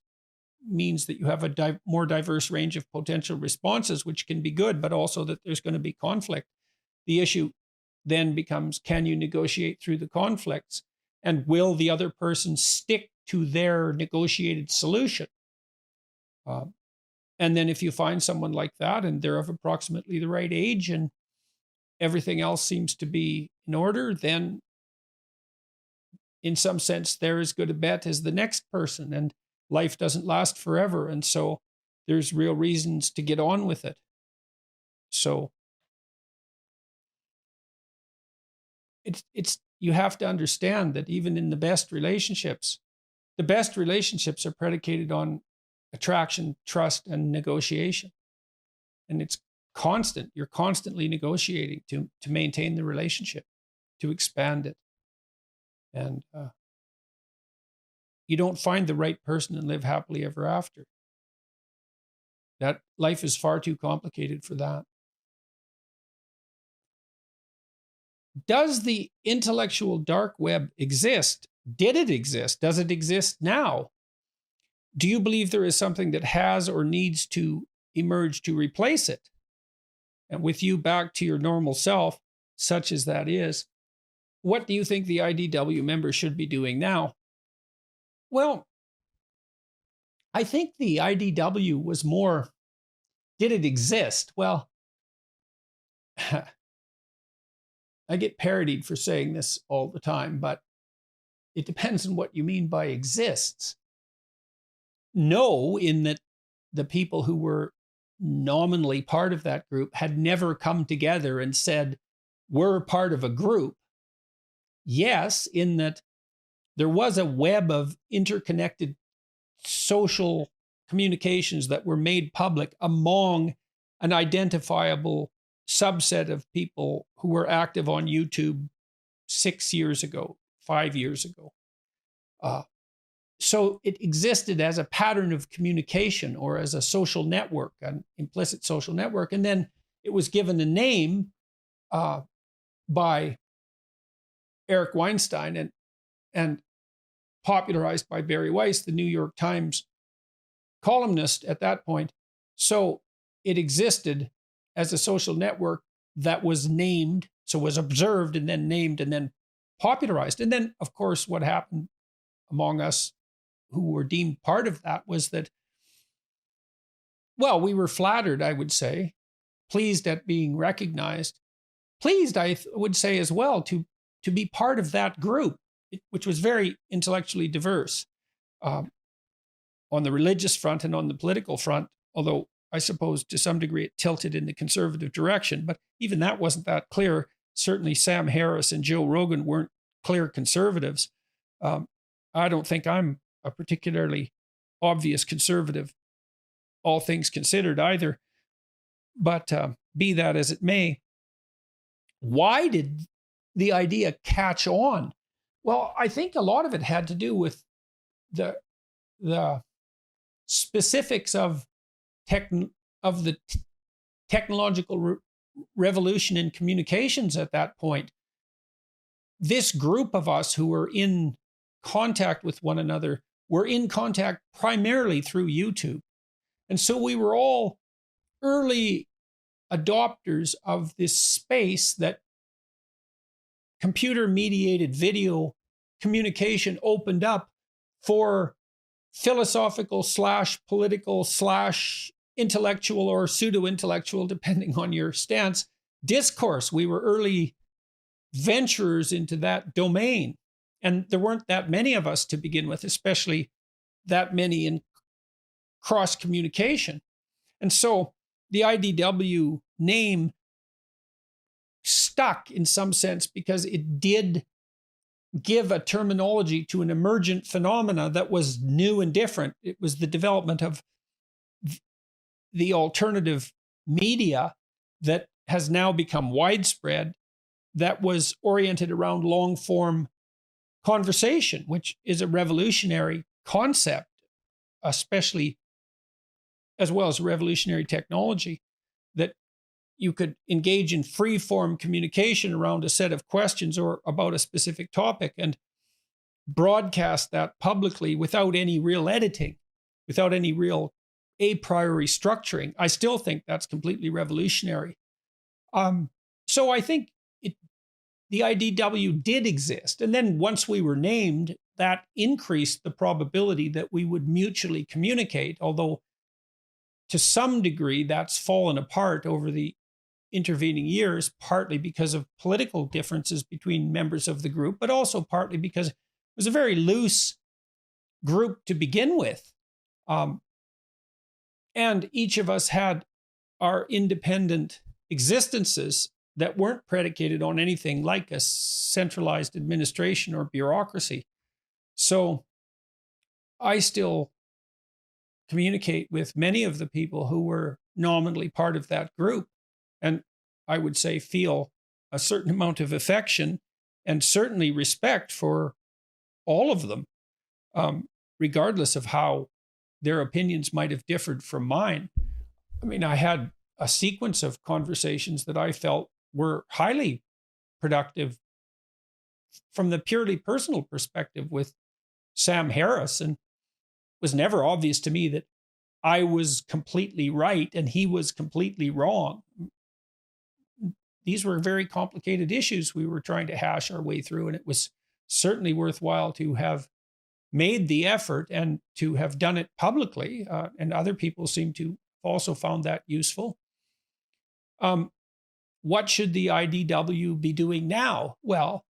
means that you have a more diverse range of potential responses, which can be good, but also that there's going to be conflict. The issue then becomes, can you negotiate through the conflicts? And will the other person stick to their negotiated solution? And then if you find someone like that and they're of approximately the right age and everything else seems to be in order, then in some sense, they're as good a bet as the next person, and life doesn't last forever. And so there's real reasons to get on with it. So you have to understand that even in the best relationships are predicated on attraction, trust, and negotiation. And it's constant. You're constantly negotiating to maintain the relationship, to expand it. And you don't find the right person and live happily ever after. That life is far too complicated for that. Does the intellectual dark web exist? Did it exist? Does it exist now? Do you believe there is something that has or needs to emerge to replace it? And with you back to your normal self, such as that is, what do you think the IDW members should be doing now? Well, I think the IDW was more, did it exist? Well, I get parodied for saying this all the time, but it depends on what you mean by exists. No, in that the people who were nominally part of that group had never come together and said, we're part of a group. Yes, in that there was a web of interconnected social communications that were made public among an identifiable subset of people who were active on YouTube 6 years ago, 5 years ago. So it existed as a pattern of communication or as a social network, an implicit social network. And then it was given a name by Eric Weinstein and popularized by Barry Weiss, the New York Times columnist at that point. So it existed as a social network that was named, so was observed and then named and then popularized. And then, of course, what happened among us who were deemed part of that was that, well, we were flattered, I would say, pleased at being recognized, pleased, I would say as well, to be part of that group, which was very intellectually diverse on the religious front and on the political front, although I suppose to some degree it tilted in the conservative direction, but even that wasn't that clear. Certainly Sam Harris and Joe Rogan weren't clear conservatives. I don't think I'm a particularly obvious conservative, all things considered either. But be that as it may, why did the idea catch on? Well, I think a lot of it had to do with the specifics of the technological revolution in communications at that point, this group of us who were in contact with one another were in contact primarily through YouTube. And so we were all early adopters of this space that computer-mediated video communication opened up for philosophical / political / intellectual or pseudo-intellectual, depending on your stance, discourse. We were early venturers into that domain. And there weren't that many of us to begin with, especially that many in cross communication. And so the IDW name stuck in some sense because it did give a terminology to an emergent phenomena that was new and different. It was the development of the alternative media that has now become widespread, that was oriented around long form conversation, which is a revolutionary concept, especially as well as revolutionary technology, that you could engage in free form communication around a set of questions or about a specific topic and broadcast that publicly without any real editing, without any real a priori structuring. I still think that's completely revolutionary. So I think the IDW did exist. And then once we were named, that increased the probability that we would mutually communicate, although to some degree that's fallen apart over the intervening years, partly because of political differences between members of the group, but also partly because it was a very loose group to begin with. And each of us had our independent existences that weren't predicated on anything like a centralized administration or bureaucracy. So I still communicate with many of the people who were nominally part of that group. And I would say feel a certain amount of affection and certainly respect for all of them, regardless of how their opinions might have differed from mine. I mean, I had a sequence of conversations that I felt were highly productive from the purely personal perspective with Sam Harris, and it was never obvious to me that I was completely right and he was completely wrong. These were very complicated issues we were trying to hash our way through, and it was certainly worthwhile to have made the effort and to have done it publicly, and other people seem to also found that useful. What should the IDW be doing now? Well,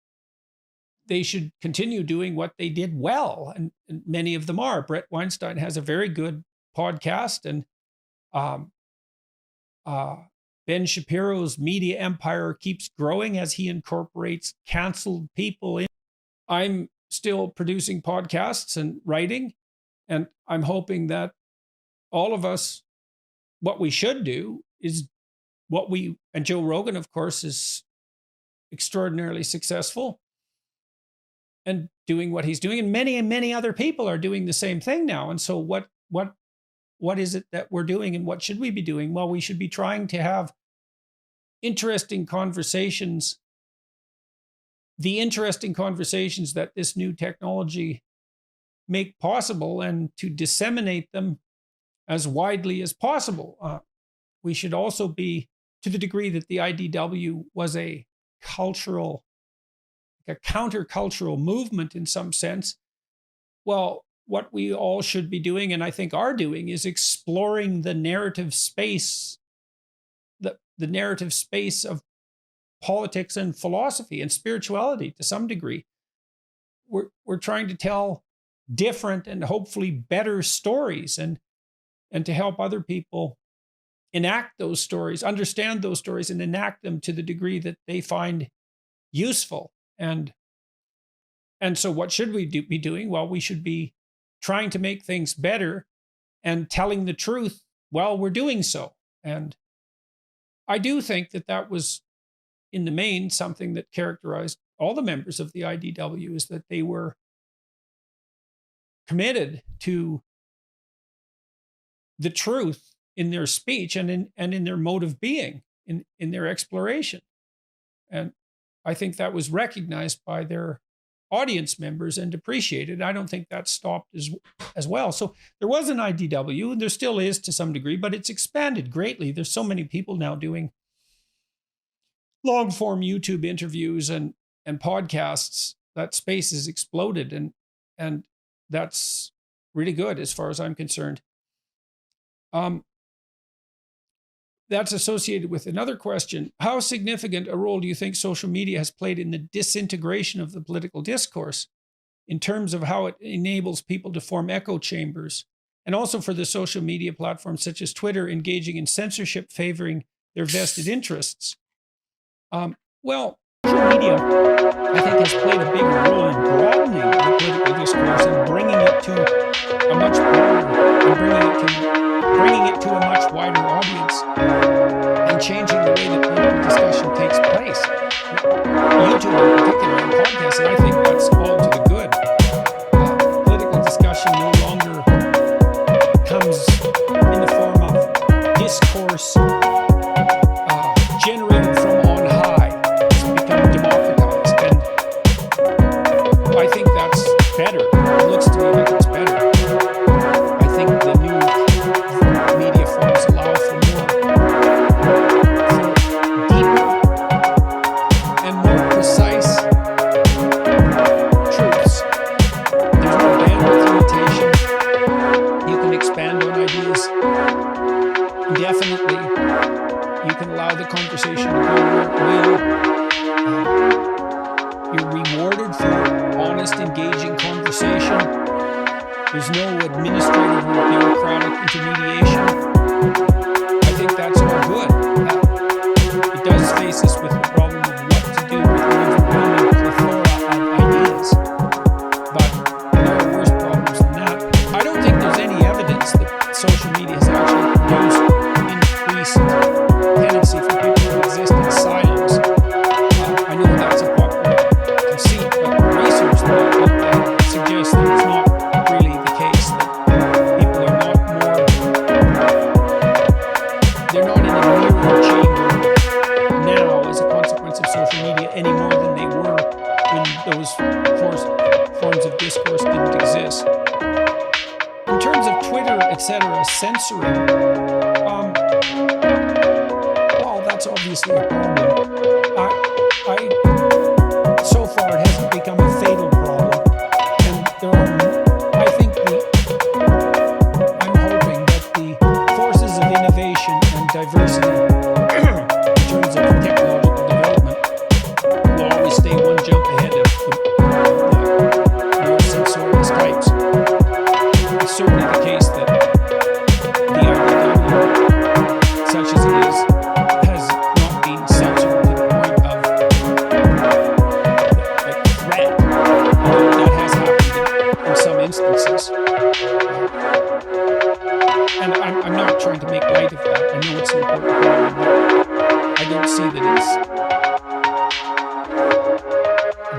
they should continue doing what they did well, and many of them are. Brett Weinstein has a very good podcast, and Ben Shapiro's media empire keeps growing as he incorporates canceled people in. I'm still producing podcasts and writing, and I'm hoping that all of us, what we should do is and Joe Rogan, of course, is extraordinarily successful and doing what he's doing, and many other people are doing the same thing now. And so what is it that we're doing, and what should we be doing? Well, we should be trying to have interesting conversations, the interesting conversations that this new technology make possible, and to disseminate them as widely as possible. We should also be, to the degree that the IDW was a countercultural movement in some sense, well, what we all should be doing, and I think are doing, is exploring the narrative space, the narrative space of politics and philosophy and spirituality to some degree. We're trying to tell different and hopefully better stories, and to help other people enact those stories, understand those stories, and enact them to the degree that they find useful. And so what should we be doing? Well, we should be trying to make things better and telling the truth while we're doing so. And I do think that was, in the main, something that characterized all the members of the IDW, is that they were committed to the truth in their speech and in their mode of being, in their exploration. And I think that was recognized by their audience members and appreciated. I don't think that stopped as well. So there was an IDW, and there still is to some degree, but it's expanded greatly. There's so many people now doing long form YouTube interviews and podcasts. That space has exploded, and that's really good as far as I'm concerned. That's associated with another question. How significant a role do you think social media has played in the disintegration of the political discourse in terms of how it enables people to form echo chambers, and also for the social media platforms such as Twitter engaging in censorship favoring their vested interests? Well, social media, I think, has played a big role in broadening the political discourse and bringing it to a much broader, and bringing it to a much wider audience, and changing the way that political discussion takes place. YouTube in particular, and podcasts, and I think that's all to the good. Political discussion no longer comes in the form of discourse generated from on high. It's become democratized, and I think that's better. It looks to me like it's better. I think the new media forms allow for deeper and more precise truths. There's no bandwidth limitation. You can expand on ideas indefinitely. You can allow the conversation to go where it will. You're rewarded for honest, engaging conversation. There's no administrative or bureaucratic intermediation. I think that's all good. It does face us with the problem of what to do with an overwhelming plethora of ideas. But there are worse problems than that. I don't think there's any evidence that social media has actually produced increased tendency for people to exist in silos. I know that's a popular conceit, but research that I've looked at suggests that it's not really the case, that people are not more, they're not in a mirror chamber now as a consequence of social media any more than they were when those forms of discourse didn't exist. In terms of Twitter, etc., censoring, well, that's obviously a problem. So far, it hasn't become a fatal problem, and I think I'm hoping that the forces of innovation and diversity in terms of technological development will always stay one jump ahead of the more censorious types. It's certainly the case that the IDW, such as it is, has not been censored to the point of threat, although that has happened in some instances. And I'm not trying to make light of that. I know it's an important problem, but I don't see that it's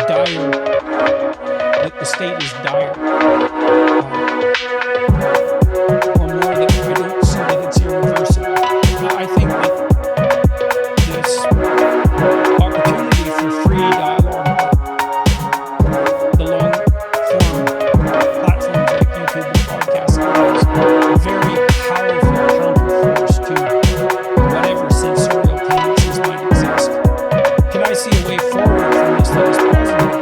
dire, that the state is dire. Or more that I don't see that it's irreversible. I think that this opportunity for free dialogue, the long form platforms like YouTube and podcasts, is a very powerful counterforce to whatever sensorial tendencies might exist. Can I see a way forward from this that is positive?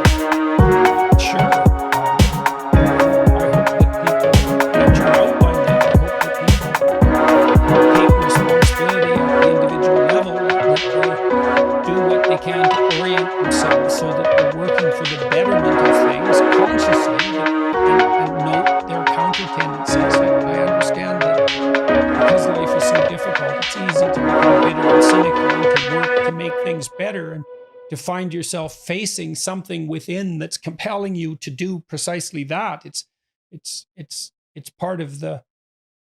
Sure. I hope that people venture out on that. I hope that people take responsibility at the individual level, that they do what they can to orient themselves so that they're working for the betterment of things consciously, and note their counter tendencies. I understand that because life is so difficult, it's easy to become bitter and cynical and to work to make things better, and to find yourself facing something within that's compelling you to do precisely that. It's part of the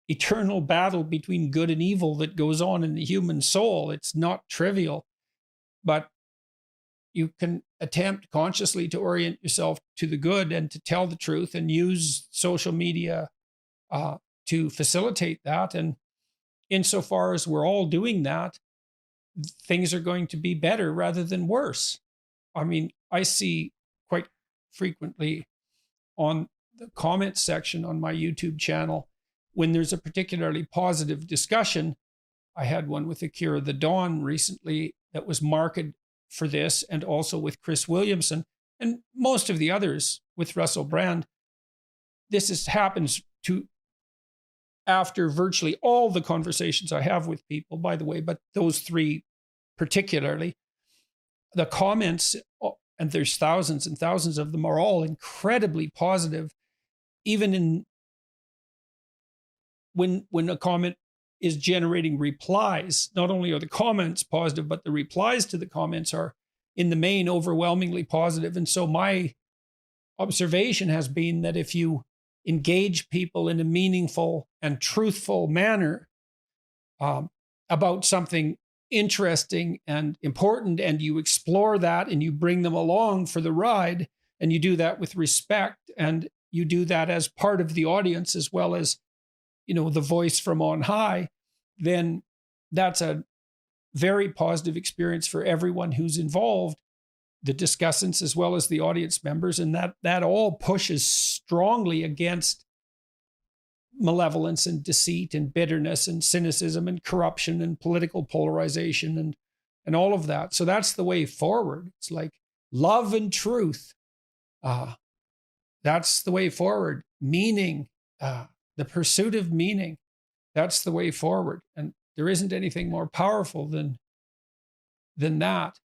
eternal battle between good and evil that goes on in the human soul. It's not trivial, but you can attempt consciously to orient yourself to the good and to tell the truth, and use social media to facilitate that. And insofar as we're all doing that, things are going to be better rather than worse. I mean, I see quite frequently on the comments section on my YouTube channel, when there's a particularly positive discussion. I had one with Akira the Dawn recently that was marketed for this, and also with Chris Williamson, and most of the others with Russell Brand. Happens to after virtually all the conversations I have with people, by the way, but those three particularly, the comments, and there's thousands and thousands of them, are all incredibly positive. Even when a comment is generating replies, not only are the comments positive, but the replies to the comments are in the main overwhelmingly positive. And so my observation has been that if you engage people in a meaningful and truthful manner about something interesting and important, and you explore that and you bring them along for the ride, and you do that with respect, and you do that as part of the audience as well as, the voice from on high, then that's a very positive experience for everyone who's involved, the discussants as well as the audience members. And that all pushes strongly against malevolence and deceit and bitterness and cynicism and corruption and political polarization and all of that. So that's the way forward. It's like love and truth. That's the way forward. Meaning, the pursuit of meaning. That's the way forward. And there isn't anything more powerful than that.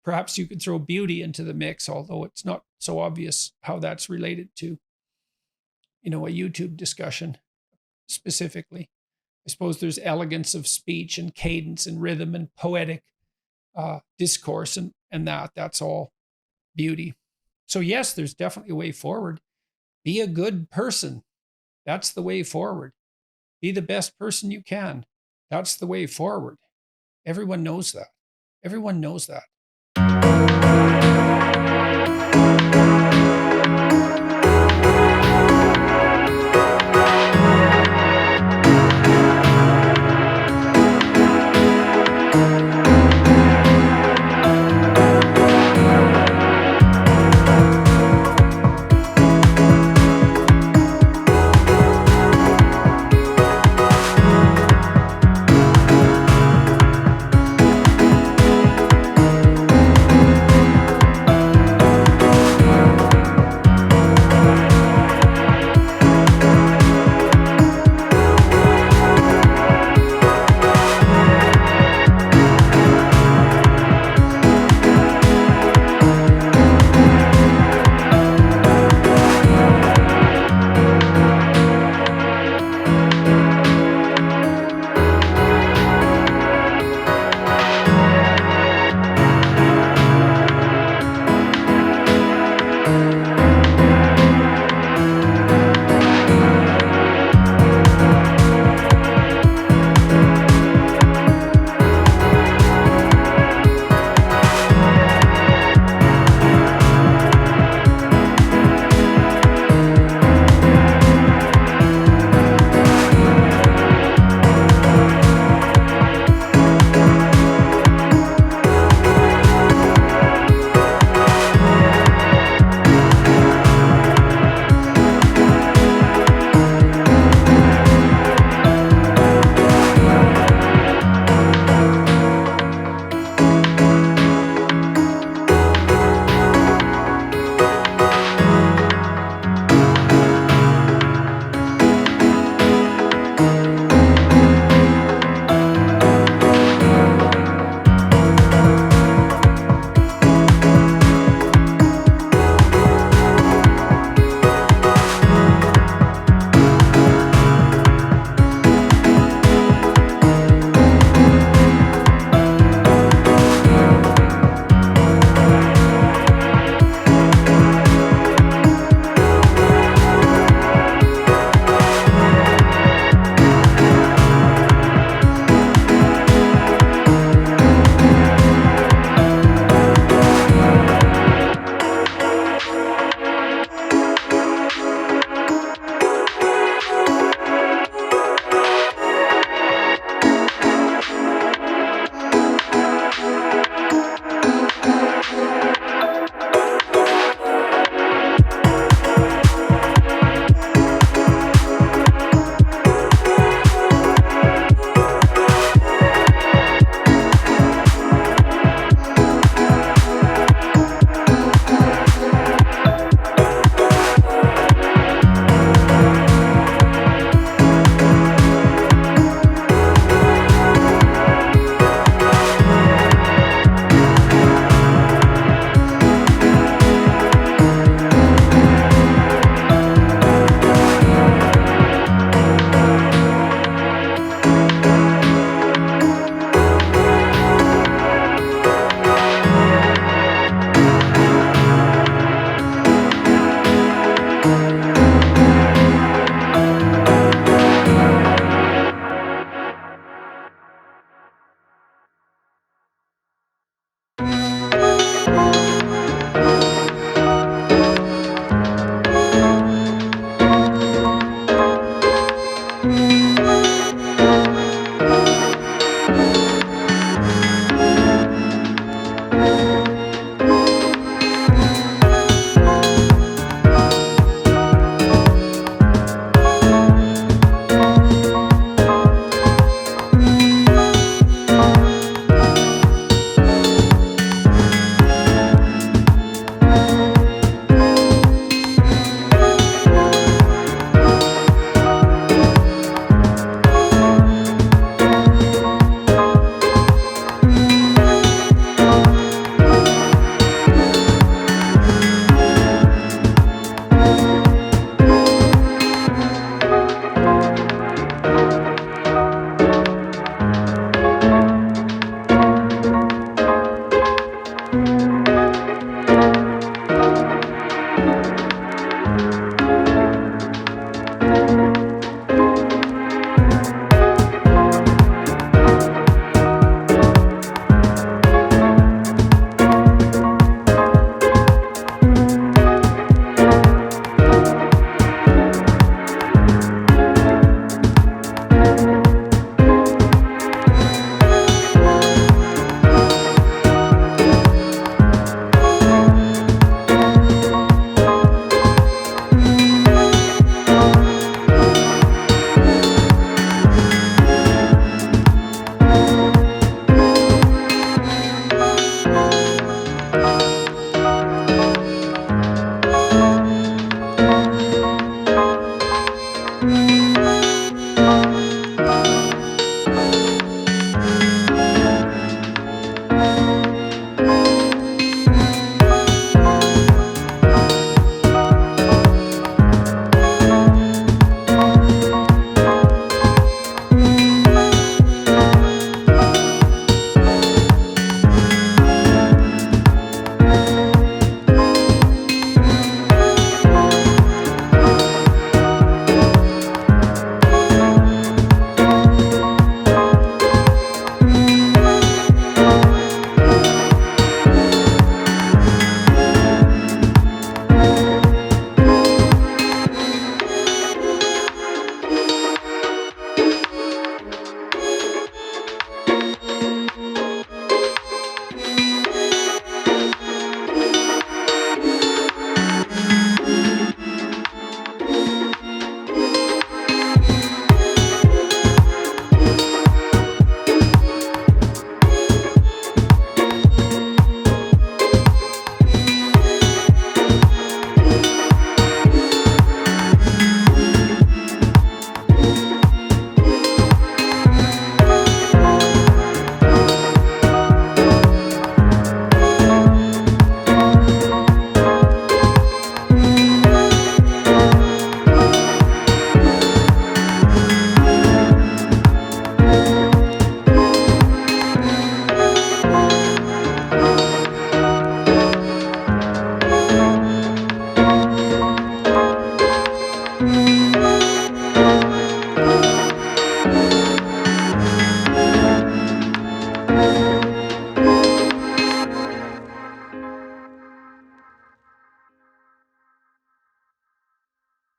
Perhaps you could throw beauty into the mix, although it's not so obvious how that's related to, a YouTube discussion specifically. I suppose there's elegance of speech and cadence and rhythm and poetic discourse and that's all beauty. So yes, there's definitely a way forward. Be a good person. That's the way forward. Be the best person you can. That's the way forward. Everyone knows that. Everyone knows that.